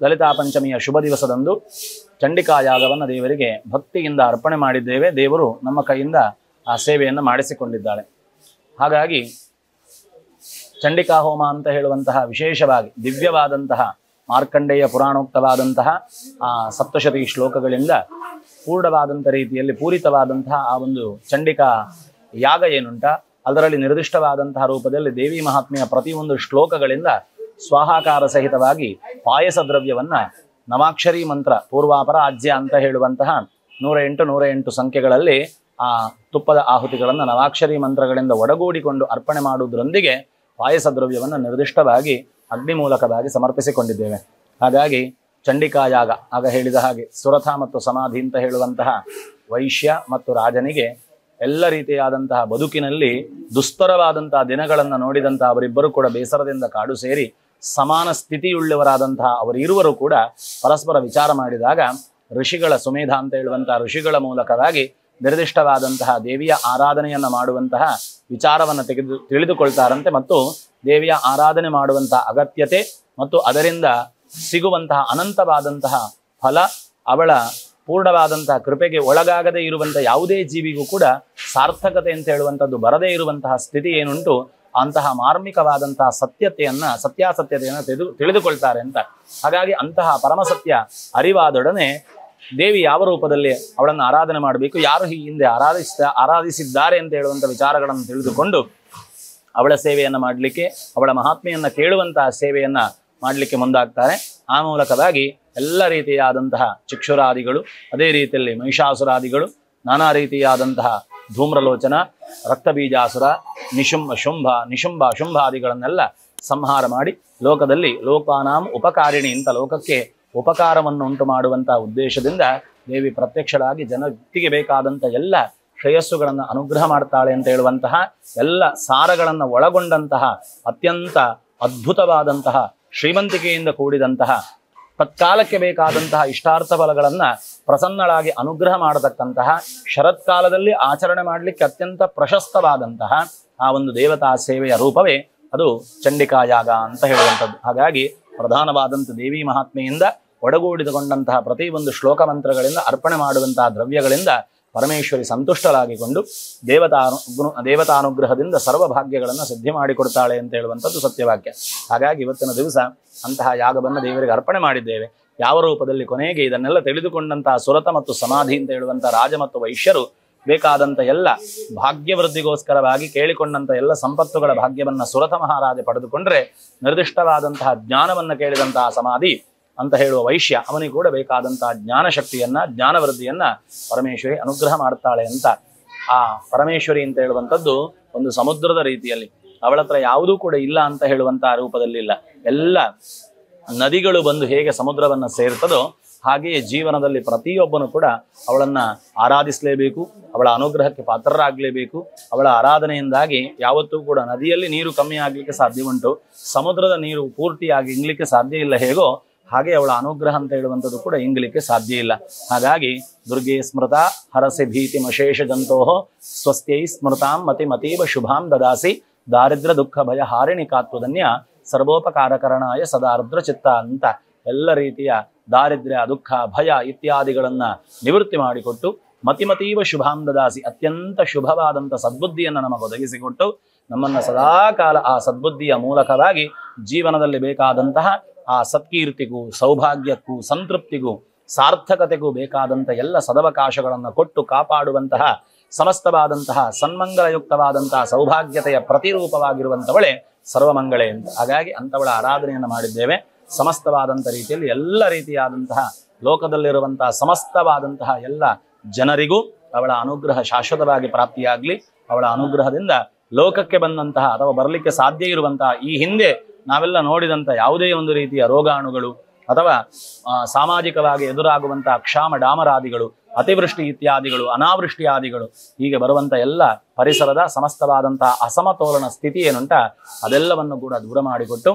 ಲಲಿತಾ ಪಂಚಮಿಯ ಶುಭ ದಿವಸದಂದು ಚಂಡಿಕಾ ಯಾಗವನ್ನು ದೇವರಿಗೆ ಭಕ್ತಿಯಿಂದ ಅರ್ಪಣೆ ಮಾಡಿದ್ದೇವೆ. ದೇವರು ನಮ್ಮ ಕೈಯಿಂದ ಆ ಸೇವೆಯನ್ನು ಮಾಡಿಸಿಕೊಂಡಿದ್ದಾಳೆ. ಹಾಗಾಗಿ ಚಂಡಿಕಾ ಹೋಮ ಅಂತ ಹೇಳುವಂತಹ ವಿಶೇಷವಾಗಿ ದಿವ್ಯವಾದಂತಹ ಮಾರ್ಕಂಡೇಯ ಪುರಾಣೋಕ್ತವಾದಂತಹ ಆ ಸಪ್ತಶತಿ ಶ್ಲೋಕಗಳಿಂದ ಪೂರ್ಣವಾದಂಥ ರೀತಿಯಲ್ಲಿ ಪೂರಿತವಾದಂತಹ ಆ ಒಂದು ಚಂಡಿಕಾ ಯಾಗ ಏನುಂಟ ಅದರಲ್ಲಿ ನಿರ್ದಿಷ್ಟವಾದಂತಹ ರೂಪದಲ್ಲಿ ದೇವಿ ಮಹಾತ್ಮೆಯ ಪ್ರತಿಯೊಂದು ಶ್ಲೋಕಗಳಿಂದ ಸ್ವಾಹಾಕಾರ ಸಹಿತವಾಗಿ ಪಾಯಸ ದ್ರವ್ಯವನ್ನ ನವಾಕ್ಷರಿ ಮಂತ್ರ ಪೂರ್ವಾಪರ ಆಜ್ಯ ಅಂತ ಹೇಳುವಂತಹ 108 ಸಂಖ್ಯೆಗಳಲ್ಲಿ ಆ ತುಪ್ಪದ ಆಹುತಿಗಳನ್ನು ನವಾಕ್ಷರಿ ಮಂತ್ರಗಳಿಂದ ಒಡಗೂಡಿಕೊಂಡು ಅರ್ಪಣೆ ಮಾಡುವುದರೊಂದಿಗೆ ಪಾಯಸ ದ್ರವ್ಯವನ್ನು ನಿರ್ದಿಷ್ಟವಾಗಿ ಅಗ್ನಿ ಮೂಲಕವಾಗಿ ಸಮರ್ಪಿಸಿಕೊಂಡಿದ್ದೇವೆ. ಹಾಗಾಗಿ ಚಂಡಿಕಾ ಯಾಗ ಆಗ ಹೇಳಿದ ಹಾಗೆ ಸುರಥ ಮತ್ತು ಸಮಾಧಿ ಅಂತ ಹೇಳುವಂತಹ ವೈಶ್ಯ ಮತ್ತು ರಾಜನಿಗೆ ಎಲ್ಲ ರೀತಿಯಾದಂತಹ ಬದುಕಿನಲ್ಲಿ ದುಸ್ತರವಾದಂತಹ ದಿನಗಳನ್ನು ನೋಡಿದಂತಹ ಅವರಿಬ್ಬರು ಕೂಡ ಬೇಸರದಿಂದ ಕಾಡು ಸೇರಿ ಸಮಾನ ಸ್ಥಿತಿಯುಳ್ಳವರಾದಂತಹ ಅವರಿರುವರು ಕೂಡ ಪರಸ್ಪರ ವಿಚಾರ ಮಾಡಿದಾಗ ಋಷಿಗಳ ಸುಮೇಧ ಅಂತ ಹೇಳುವಂತಹ ಋಷಿಗಳ ಮೂಲಕವಾಗಿ ನಿರ್ದಿಷ್ಟವಾದಂತಹ ದೇವಿಯ ಆರಾಧನೆಯನ್ನು ಮಾಡುವಂತಹ ವಿಚಾರವನ್ನು ತಿಳಿದುಕೊಳ್ತಾರಂತೆ ಮತ್ತು ದೇವಿಯ ಆರಾಧನೆ ಮಾಡುವಂತಹ ಅಗತ್ಯತೆ ಮತ್ತು ಅದರಿಂದ ಸಿಗುವಂತಹ ಅನಂತವಾದಂತಹ ಫಲ ಅವಳ ಪೂರ್ಣವಾದಂತಹ ಕೃಪೆಗೆ ಒಳಗಾಗದೇ ಇರುವಂತಹ ಯಾವುದೇ ಜೀವಿಗೂ ಕೂಡ ಸಾರ್ಥಕತೆ ಅಂತ ಹೇಳುವಂಥದ್ದು ಬರದೇ ಇರುವಂತಹ ಸ್ಥಿತಿ ಏನುಂಟು ಅಂತಹ ಮಾರ್ಮಿಕವಾದಂತಹ ಸತ್ಯಾಸತ್ಯತೆಯನ್ನು ತಿಳಿದುಕೊಳ್ತಾರೆ ಅಂತ. ಹಾಗಾಗಿ ಅಂತಹ ಪರಮಸತ್ಯ ಅರಿವಾದೊಡನೆ ದೇವಿ ಯಾವ ರೂಪದಲ್ಲಿ ಅವಳನ್ನು ಆರಾಧನೆ ಮಾಡಬೇಕು, ಯಾರು ಈ ಹಿಂದೆ ಆರಾಧಿಸಿದ್ದಾರೆ ಅಂತ ಹೇಳುವಂಥ ವಿಚಾರಗಳನ್ನು ತಿಳಿದುಕೊಂಡು ಅವಳ ಸೇವೆಯನ್ನು ಮಾಡಲಿಕ್ಕೆ ಅವಳ ಮಹಾತ್ಮೆಯನ್ನು ಕೇಳುವಂತಹ ಸೇವೆಯನ್ನು ಮಾಡಲಿಕ್ಕೆ ಮುಂದಾಗ್ತಾರೆ. ಆ ಮೂಲಕವಾಗಿ ಎಲ್ಲ ರೀತಿಯಾದಂತಹ ಚಿಕ್ಷುರಾದಿಗಳು, ಅದೇ ರೀತಿಯಲ್ಲಿ ಮಹಿಷಾಸುರಾದಿಗಳು, ನಾನಾ ರೀತಿಯಾದಂತಹ ಧೂಮ್ರಲೋಚನ, ರಕ್ತಬೀಜಾಸುರ, ನಿಶುಂಭ ಶುಂಭಾದಿಗಳನ್ನೆಲ್ಲ ಸಂಹಾರ ಮಾಡಿ ಲೋಕದಲ್ಲಿ ಲೋಕಾನಾಂ ಉಪಕಾರಿಣಿ ಅಂತ ಲೋಕಕ್ಕೆ ಉಪಕಾರವನ್ನು ಉಂಟು ಮಾಡುವಂತಹ ಉದ್ದೇಶದಿಂದ ದೇವಿ ಪ್ರತ್ಯಕ್ಷರಾಗಿ ಜನತೆಗೆ ಬೇಕಾದಂಥ ಎಲ್ಲ ಶ್ರೇಯಸ್ಸುಗಳನ್ನು ಅನುಗ್ರಹ ಮಾಡ್ತಾಳೆ ಅಂತ ಹೇಳುವಂತಹ ಎಲ್ಲ ಸಾರಗಳನ್ನು ಒಳಗೊಂಡಂತಹ ಅತ್ಯಂತ ಅದ್ಭುತವಾದಂತಹ ಶ್ರೀಮಂತಿಕೆಯಿಂದ ಕೂಡಿದಂತಹ ತತ್ಕಾಲಕ್ಕೆ ಬೇಕಾದಂತಹ ಇಷ್ಟಾರ್ಥ ಫಲಗಳನ್ನು ಪ್ರಸನ್ನಳಾಗಿ ಅನುಗ್ರಹ ಮಾಡತಕ್ಕಂತಹ ಶರತ್ಕಾಲದಲ್ಲಿ ಆಚರಣೆ ಮಾಡಲಿಕ್ಕೆ ಅತ್ಯಂತ ಪ್ರಶಸ್ತವಾದಂತಹ ಆ ಒಂದು ದೇವತಾ ಸೇವೆಯ ರೂಪವೇ ಅದು ಚಂಡಿಕಾ ಯಾಗ ಅಂತ ಹೇಳುವಂಥದ್ದು. ಹಾಗಾಗಿ ಪ್ರಧಾನವಾದಂಥ ದೇವಿ ಮಹಾತ್ಮೆಯಿಂದ ಒಡಗೂಡಿದುಕೊಂಡಂತಹ ಪ್ರತಿಯೊಂದು ಶ್ಲೋಕ ಮಂತ್ರಗಳಿಂದ ಅರ್ಪಣೆ ಮಾಡುವಂತಹ ದ್ರವ್ಯಗಳಿಂದ ಪರಮೇಶ್ವರಿ ಸಂತುಷ್ಟರಾಗಿಕೊಂಡು ದೇವತಾನುಗ್ರಹದಿಂದ ಸರ್ವ ಭಾಗ್ಯಗಳನ್ನು ಸಿದ್ಧಿ ಮಾಡಿಕೊಡ್ತಾಳೆ ಅಂತ ಹೇಳುವಂಥದ್ದು ಸತ್ಯವಾಕ್ಯ. ಹಾಗಾಗಿ ಇವತ್ತಿನ ದಿವಸ ಅಂತಹ ಯಾಗವನ್ನು ದೇವರಿಗೆ ಅರ್ಪಣೆ ಮಾಡಿದ್ದೇವೆ. ಯಾವ ರೂಪದಲ್ಲಿ ಕೊನೆಗೆ ಇದನ್ನೆಲ್ಲ ತಿಳಿದುಕೊಂಡಂತಹ ಸುರತ ಮತ್ತು ಸಮಾಧಿ ಅಂತ ಹೇಳುವಂತಹ ರಾಜ ಮತ್ತು ವೈಶ್ಯರು ಬೇಕಾದಂಥ ಎಲ್ಲ ಭಾಗ್ಯವೃದ್ಧಿಗೋಸ್ಕರವಾಗಿ ಕೇಳಿಕೊಂಡಂಥ ಎಲ್ಲ ಸಂಪತ್ತುಗಳ ಭಾಗ್ಯವನ್ನು ಸುರತ ಮಹಾರಾಜ ಪಡೆದುಕೊಂಡ್ರೆ ನಿರ್ದಿಷ್ಟವಾದಂತಹ ಜ್ಞಾನವನ್ನು ಕೇಳಿದಂತಹ ಸಮಾಧಿ ಅಂತ ಹೇಳುವ ವೈಶ್ಯ ಅವನಿಗೆ ಕೂಡ ಬೇಕಾದಂತಹ ಜ್ಞಾನಶಕ್ತಿಯನ್ನ ಜ್ಞಾನವೃದ್ಧಿಯನ್ನ ಪರಮೇಶ್ವರಿ ಅನುಗ್ರಹ ಮಾಡ್ತಾಳೆ ಅಂತ. ಆ ಪರಮೇಶ್ವರಿ ಅಂತ ಹೇಳುವಂಥದ್ದು ಒಂದು ಸಮುದ್ರದ ರೀತಿಯಲ್ಲಿ ಅವಳ ಹತ್ರ ಯಾವುದೂ ಕೂಡ ಇಲ್ಲ ಅಂತ ಹೇಳುವಂತಹ ರೂಪದಲ್ಲಿ ಇಲ್ಲ. ಎಲ್ಲ ನದಿಗಳು ಬಂದು ಹೇಗೆ ಸಮುದ್ರವನ್ನು ಸೇರ್ತದೋ ಹಾಗೆಯೇ ಜೀವನದಲ್ಲಿ ಪ್ರತಿಯೊಬ್ಬನು ಕೂಡ ಅವಳನ್ನ ಆರಾಧಿಸಲೇಬೇಕು, ಅವಳ ಅನುಗ್ರಹಕ್ಕೆ ಪಾತ್ರರಾಗಲೇಬೇಕು. ಅವಳ ಆರಾಧನೆಯಿಂದಾಗಿ ಯಾವತ್ತೂ ಕೂಡ ನದಿಯಲ್ಲಿ ನೀರು ಕಮ್ಮಿ ಆಗ್ಲಿಕ್ಕೆ ಸಾಧ್ಯ ಉಂಟು, ಸಮುದ್ರದ ನೀರು ಪೂರ್ತಿಯಾಗಿ ಇಂಗ್ಲಿಕ್ಕೆ ಸಾಧ್ಯ ಇಲ್ಲ ಹೇಗೋ ಹಾಗೆ ಅವಳ ಅನುಗ್ರಹ ಅಂತ ಹೇಳುವಂಥದ್ದು ಕೂಡ ಇಂಗ್ಲಿಕ್ಕೆ ಸಾಧ್ಯ ಇಲ್ಲ. ಹಾಗಾಗಿ ದುರ್ಗೆ ಸ್ಮೃತ ಹರಸಿ ಭೀತಿ ಮಶೇಷ ಜಂತೋಹ ಸ್ವಸ್ಥ್ಯೈ ಸ್ಮೃತಾಂ ಮತಿಮತೀವ ಶುಭಾಂ ದದಾಸಿ ದಾರಿದ್ರ್ಯ ದುಃಖ ಭಯ ಹಾರಿಣಿ ಕಾತ್ವದನ್ಯ ಸರ್ವೋಪಕಾರಕರಣಾಯ ಸದಾರ್ದ್ರ ಚಿತ್ತ ಅಂತ ಎಲ್ಲ ರೀತಿಯ ದಾರಿದ್ರ್ಯ ದುಃಖ ಭಯ ಇತ್ಯಾದಿಗಳನ್ನ ನಿವೃತ್ತಿ ಮಾಡಿಕೊಟ್ಟು ಮತಿಮತೀವ ಶುಭಾಂ ದದಾಸಿ ಅತ್ಯಂತ ಶುಭವಾದಂಥ ಸದ್ಬುದ್ಧಿಯನ್ನು ನಮಗೆ ಒದಗಿಸಿಕೊಟ್ಟು ನಮ್ಮನ್ನು ಸದಾಕಾಲ ಆ ಸದ್ಬುದ್ಧಿಯ ಮೂಲಕವಾಗಿ ಜೀವನದಲ್ಲಿ ಬೇಕಾದಂತಹ ಆ ಸತ್ಕೀರ್ತಿಗೂ ಸೌಭಾಗ್ಯಕ್ಕೂ ಸಂತೃಪ್ತಿಗೂ ಸಾರ್ಥಕತೆಗೂ ಬೇಕಾದಂಥ ಎಲ್ಲ ಸದವಕಾಶಗಳನ್ನು ಕೊಟ್ಟು ಕಾಪಾಡುವಂತಹ ಸಮಸ್ತವಾದಂತಹ ಸನ್ಮಂಗಲಯುಕ್ತವಾದಂತಹ ಸೌಭಾಗ್ಯತೆಯ ಪ್ರತಿರೂಪವಾಗಿರುವಂಥವಳೇ ಸರ್ವಮಂಗಳೆ ಅಂತ. ಹಾಗಾಗಿ ಅಂಥವಳ ಆರಾಧನೆಯನ್ನು ಮಾಡಿದ್ದೇವೆ. ಸಮಸ್ತವಾದಂಥ ರೀತಿಯಲ್ಲಿ ಎಲ್ಲ ರೀತಿಯಾದಂತಹ ಲೋಕದಲ್ಲಿರುವಂತಹ ಸಮಸ್ತವಾದಂತಹ ಎಲ್ಲ ಜನರಿಗೂ ಅವಳ ಅನುಗ್ರಹ ಶಾಶ್ವತವಾಗಿ ಪ್ರಾಪ್ತಿಯಾಗಲಿ. ಅವಳ ಅನುಗ್ರಹದಿಂದ ಲೋಕಕ್ಕೆ ಬಂದಂತಹ ಅಥವಾ ಬರಲಿಕ್ಕೆ ಸಾಧ್ಯ ಇರುವಂತಹ ಈ ಹಿಂದೆ ನಾವೆಲ್ಲ ನೋಡಿದಂಥ ಯಾವುದೇ ಒಂದು ರೀತಿಯ ರೋಗಾಣುಗಳು ಅಥವಾ ಸಾಮಾಜಿಕವಾಗಿ ಎದುರಾಗುವಂತಹ ಕ್ಷಾಮ ಡಾಮರಾದಿಗಳು ಅತಿವೃಷ್ಟಿ ಇತ್ಯಾದಿಗಳು, ಅನಾವೃಷ್ಟಿಯಾದಿಗಳು ಹೀಗೆ ಬರುವಂಥ ಎಲ್ಲ ಪರಿಸರದ ಸಮಸ್ತವಾದಂತಹ ಅಸಮತೋಲನ ಸ್ಥಿತಿ ಏನುಂಟ ಅದೆಲ್ಲವನ್ನು ಕೂಡ ದೂರ ಮಾಡಿಕೊಟ್ಟು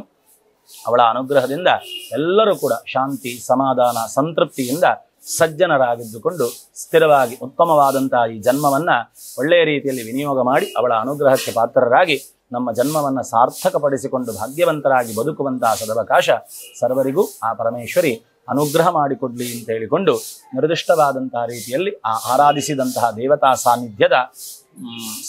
ಅವಳ ಅನುಗ್ರಹದಿಂದ ಎಲ್ಲರೂ ಕೂಡ ಶಾಂತಿ, ಸಮಾಧಾನ, ಸಂತೃಪ್ತಿಯಿಂದ ಸಜ್ಜನರಾಗಿದ್ದುಕೊಂಡು ಸ್ಥಿರವಾಗಿ ಉತ್ತಮವಾದಂತಹ ಈ ಜನ್ಮವನ್ನ ಒಳ್ಳೆಯ ರೀತಿಯಲ್ಲಿ ವಿನಿಯೋಗ ಮಾಡಿ ಅವಳ ಅನುಗ್ರಹಕ್ಕೆ ಪಾತ್ರರಾಗಿ ನಮ್ಮ ಜನ್ಮವನ್ನು ಸಾರ್ಥಕಪಡಿಸಿಕೊಂಡು ಭಾಗ್ಯವಂತರಾಗಿ ಬದುಕುವಂತಹ ಸದವಕಾಶ ಸರ್ವರಿಗೂ ಆ ಪರಮೇಶ್ವರಿ ಅನುಗ್ರಹ ಮಾಡಿಕೊಡ್ಲಿ ಅಂತ ಹೇಳಿಕೊಂಡು ನಿರ್ದಿಷ್ಟವಾದಂತಹ ರೀತಿಯಲ್ಲಿ ಆ ಆರಾಧಿಸಿದಂತಹ ದೇವತಾ ಸಾನ್ನಿಧ್ಯದ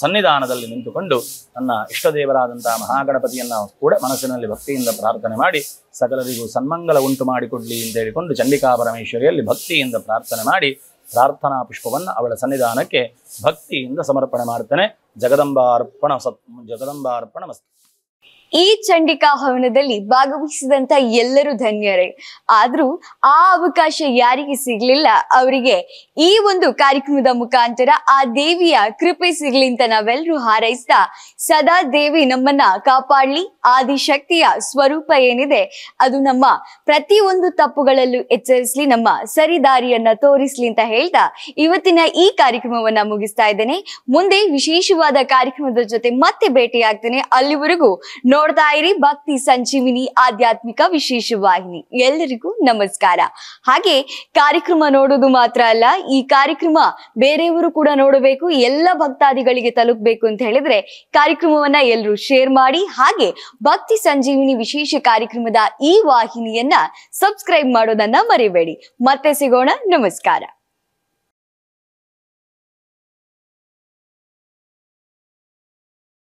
ಸನ್ನಿಧಾನದಲ್ಲಿ ನಿಂತುಕೊಂಡು ನನ್ನ ಇಷ್ಟದೇವರಾದಂತಹ ಮಹಾಗಣಪತಿಯನ್ನು ಕೂಡ ಮನಸ್ಸಿನಲ್ಲಿ ಭಕ್ತಿಯಿಂದ ಪ್ರಾರ್ಥನೆ ಮಾಡಿ ಸಕಲರಿಗೂ ಸನ್ಮಂಗಲ ಉಂಟು ಮಾಡಿಕೊಡ್ಲಿ ಅಂತ ಹೇಳಿಕೊಂಡು ಚಂಡಿಕಾ ಪರಮೇಶ್ವರಿಯಲ್ಲಿ ಭಕ್ತಿಯಿಂದ ಪ್ರಾರ್ಥನೆ ಮಾಡಿ ಪ್ರಾರ್ಥನಾ ಪುಷ್ಪವನ್ನು ಅವಳ ಸನ್ನಿಧಾನಕ್ಕೆ ಭಕ್ತಿಯಿಂದ ಸಮರ್ಪಣೆ ಮಾಡ್ತೇನೆ. ಜಗದಂಬಾರ್ಪಣ ಮಸ್ತು. ಈ ಚಂಡಿಕಾ ಹವನದಲ್ಲಿ ಭಾಗವಹಿಸಿದಂತ ಎಲ್ಲರೂ ಧನ್ಯರೇ. ಆದ್ರೂ ಆ ಅವಕಾಶ ಯಾರಿಗೆ ಸಿಗ್ಲಿಲ್ಲ ಅವರಿಗೆ ಈ ಒಂದು ಕಾರ್ಯಕ್ರಮದ ಮುಖಾಂತರ ಆ ದೇವಿಯ ಕೃಪೆ ಸಿಗ್ಲಿ ಅಂತ ನಾವೆಲ್ಲರೂ ಹಾರೈಸ್ತಾ ಸದಾ ದೇವಿ ನಮ್ಮನ್ನ ಕಾಪಾಡ್ಲಿ, ಆದಿಶಕ್ತಿಯ ಸ್ವರೂಪ ಏನಿದೆ ಅದು ನಮ್ಮ ಪ್ರತಿಯೊಂದು ತಪ್ಪುಗಳಲ್ಲೂ ಎಚ್ಚರಿಸ್ಲಿ, ನಮ್ಮ ಸರಿದಾರಿಯನ್ನ ತೋರಿಸ್ಲಿ ಅಂತ ಹೇಳ್ತಾ ಇವತ್ತಿನ ಈ ಕಾರ್ಯಕ್ರಮವನ್ನ ಮುಗಿಸ್ತಾ ಇದ್ದೇನೆ. ಮುಂದೆ ವಿಶೇಷವಾದ ಕಾರ್ಯಕ್ರಮದ ಜೊತೆ ಮತ್ತೆ ಭೇಟಿಯಾಗ್ತೇನೆ. ಅಲ್ಲಿವರೆಗೂ ನೋಡ್ತಾ ಇರಿ ಭಕ್ತಿ ಸಂಜೀವಿನಿ ಆಧ್ಯಾತ್ಮಿಕ ವಿಶೇಷ ವಾಹಿನಿ. ಎಲ್ಲರಿಗೂ ನಮಸ್ಕಾರ. ಹಾಗೆ ಕಾರ್ಯಕ್ರಮ ನೋಡೋದು ಮಾತ್ರ ಅಲ್ಲ, ಈ ಕಾರ್ಯಕ್ರಮ ಬೇರೆಯವರು ಕೂಡ ನೋಡಬೇಕು, ಎಲ್ಲ ಭಕ್ತಾದಿಗಳಿಗೆ ತಲುಪಬೇಕು ಅಂತ ಹೇಳಿದ್ರೆ ಕಾರ್ಯಕ್ರಮವನ್ನ ಎಲ್ಲರೂ ಶೇರ್ ಮಾಡಿ. ಹಾಗೆ ಭಕ್ತಿ ಸಂಜೀವಿನಿ ವಿಶೇಷ ಕಾರ್ಯಕ್ರಮದ ಈ ವಾಹಿನಿಯನ್ನ ಸಬ್ಸ್ಕ್ರೈಬ್ ಮಾಡೋದನ್ನ ಮರಿಬೇಡಿ. ಮತ್ತೆ ಸಿಗೋಣ. ನಮಸ್ಕಾರ.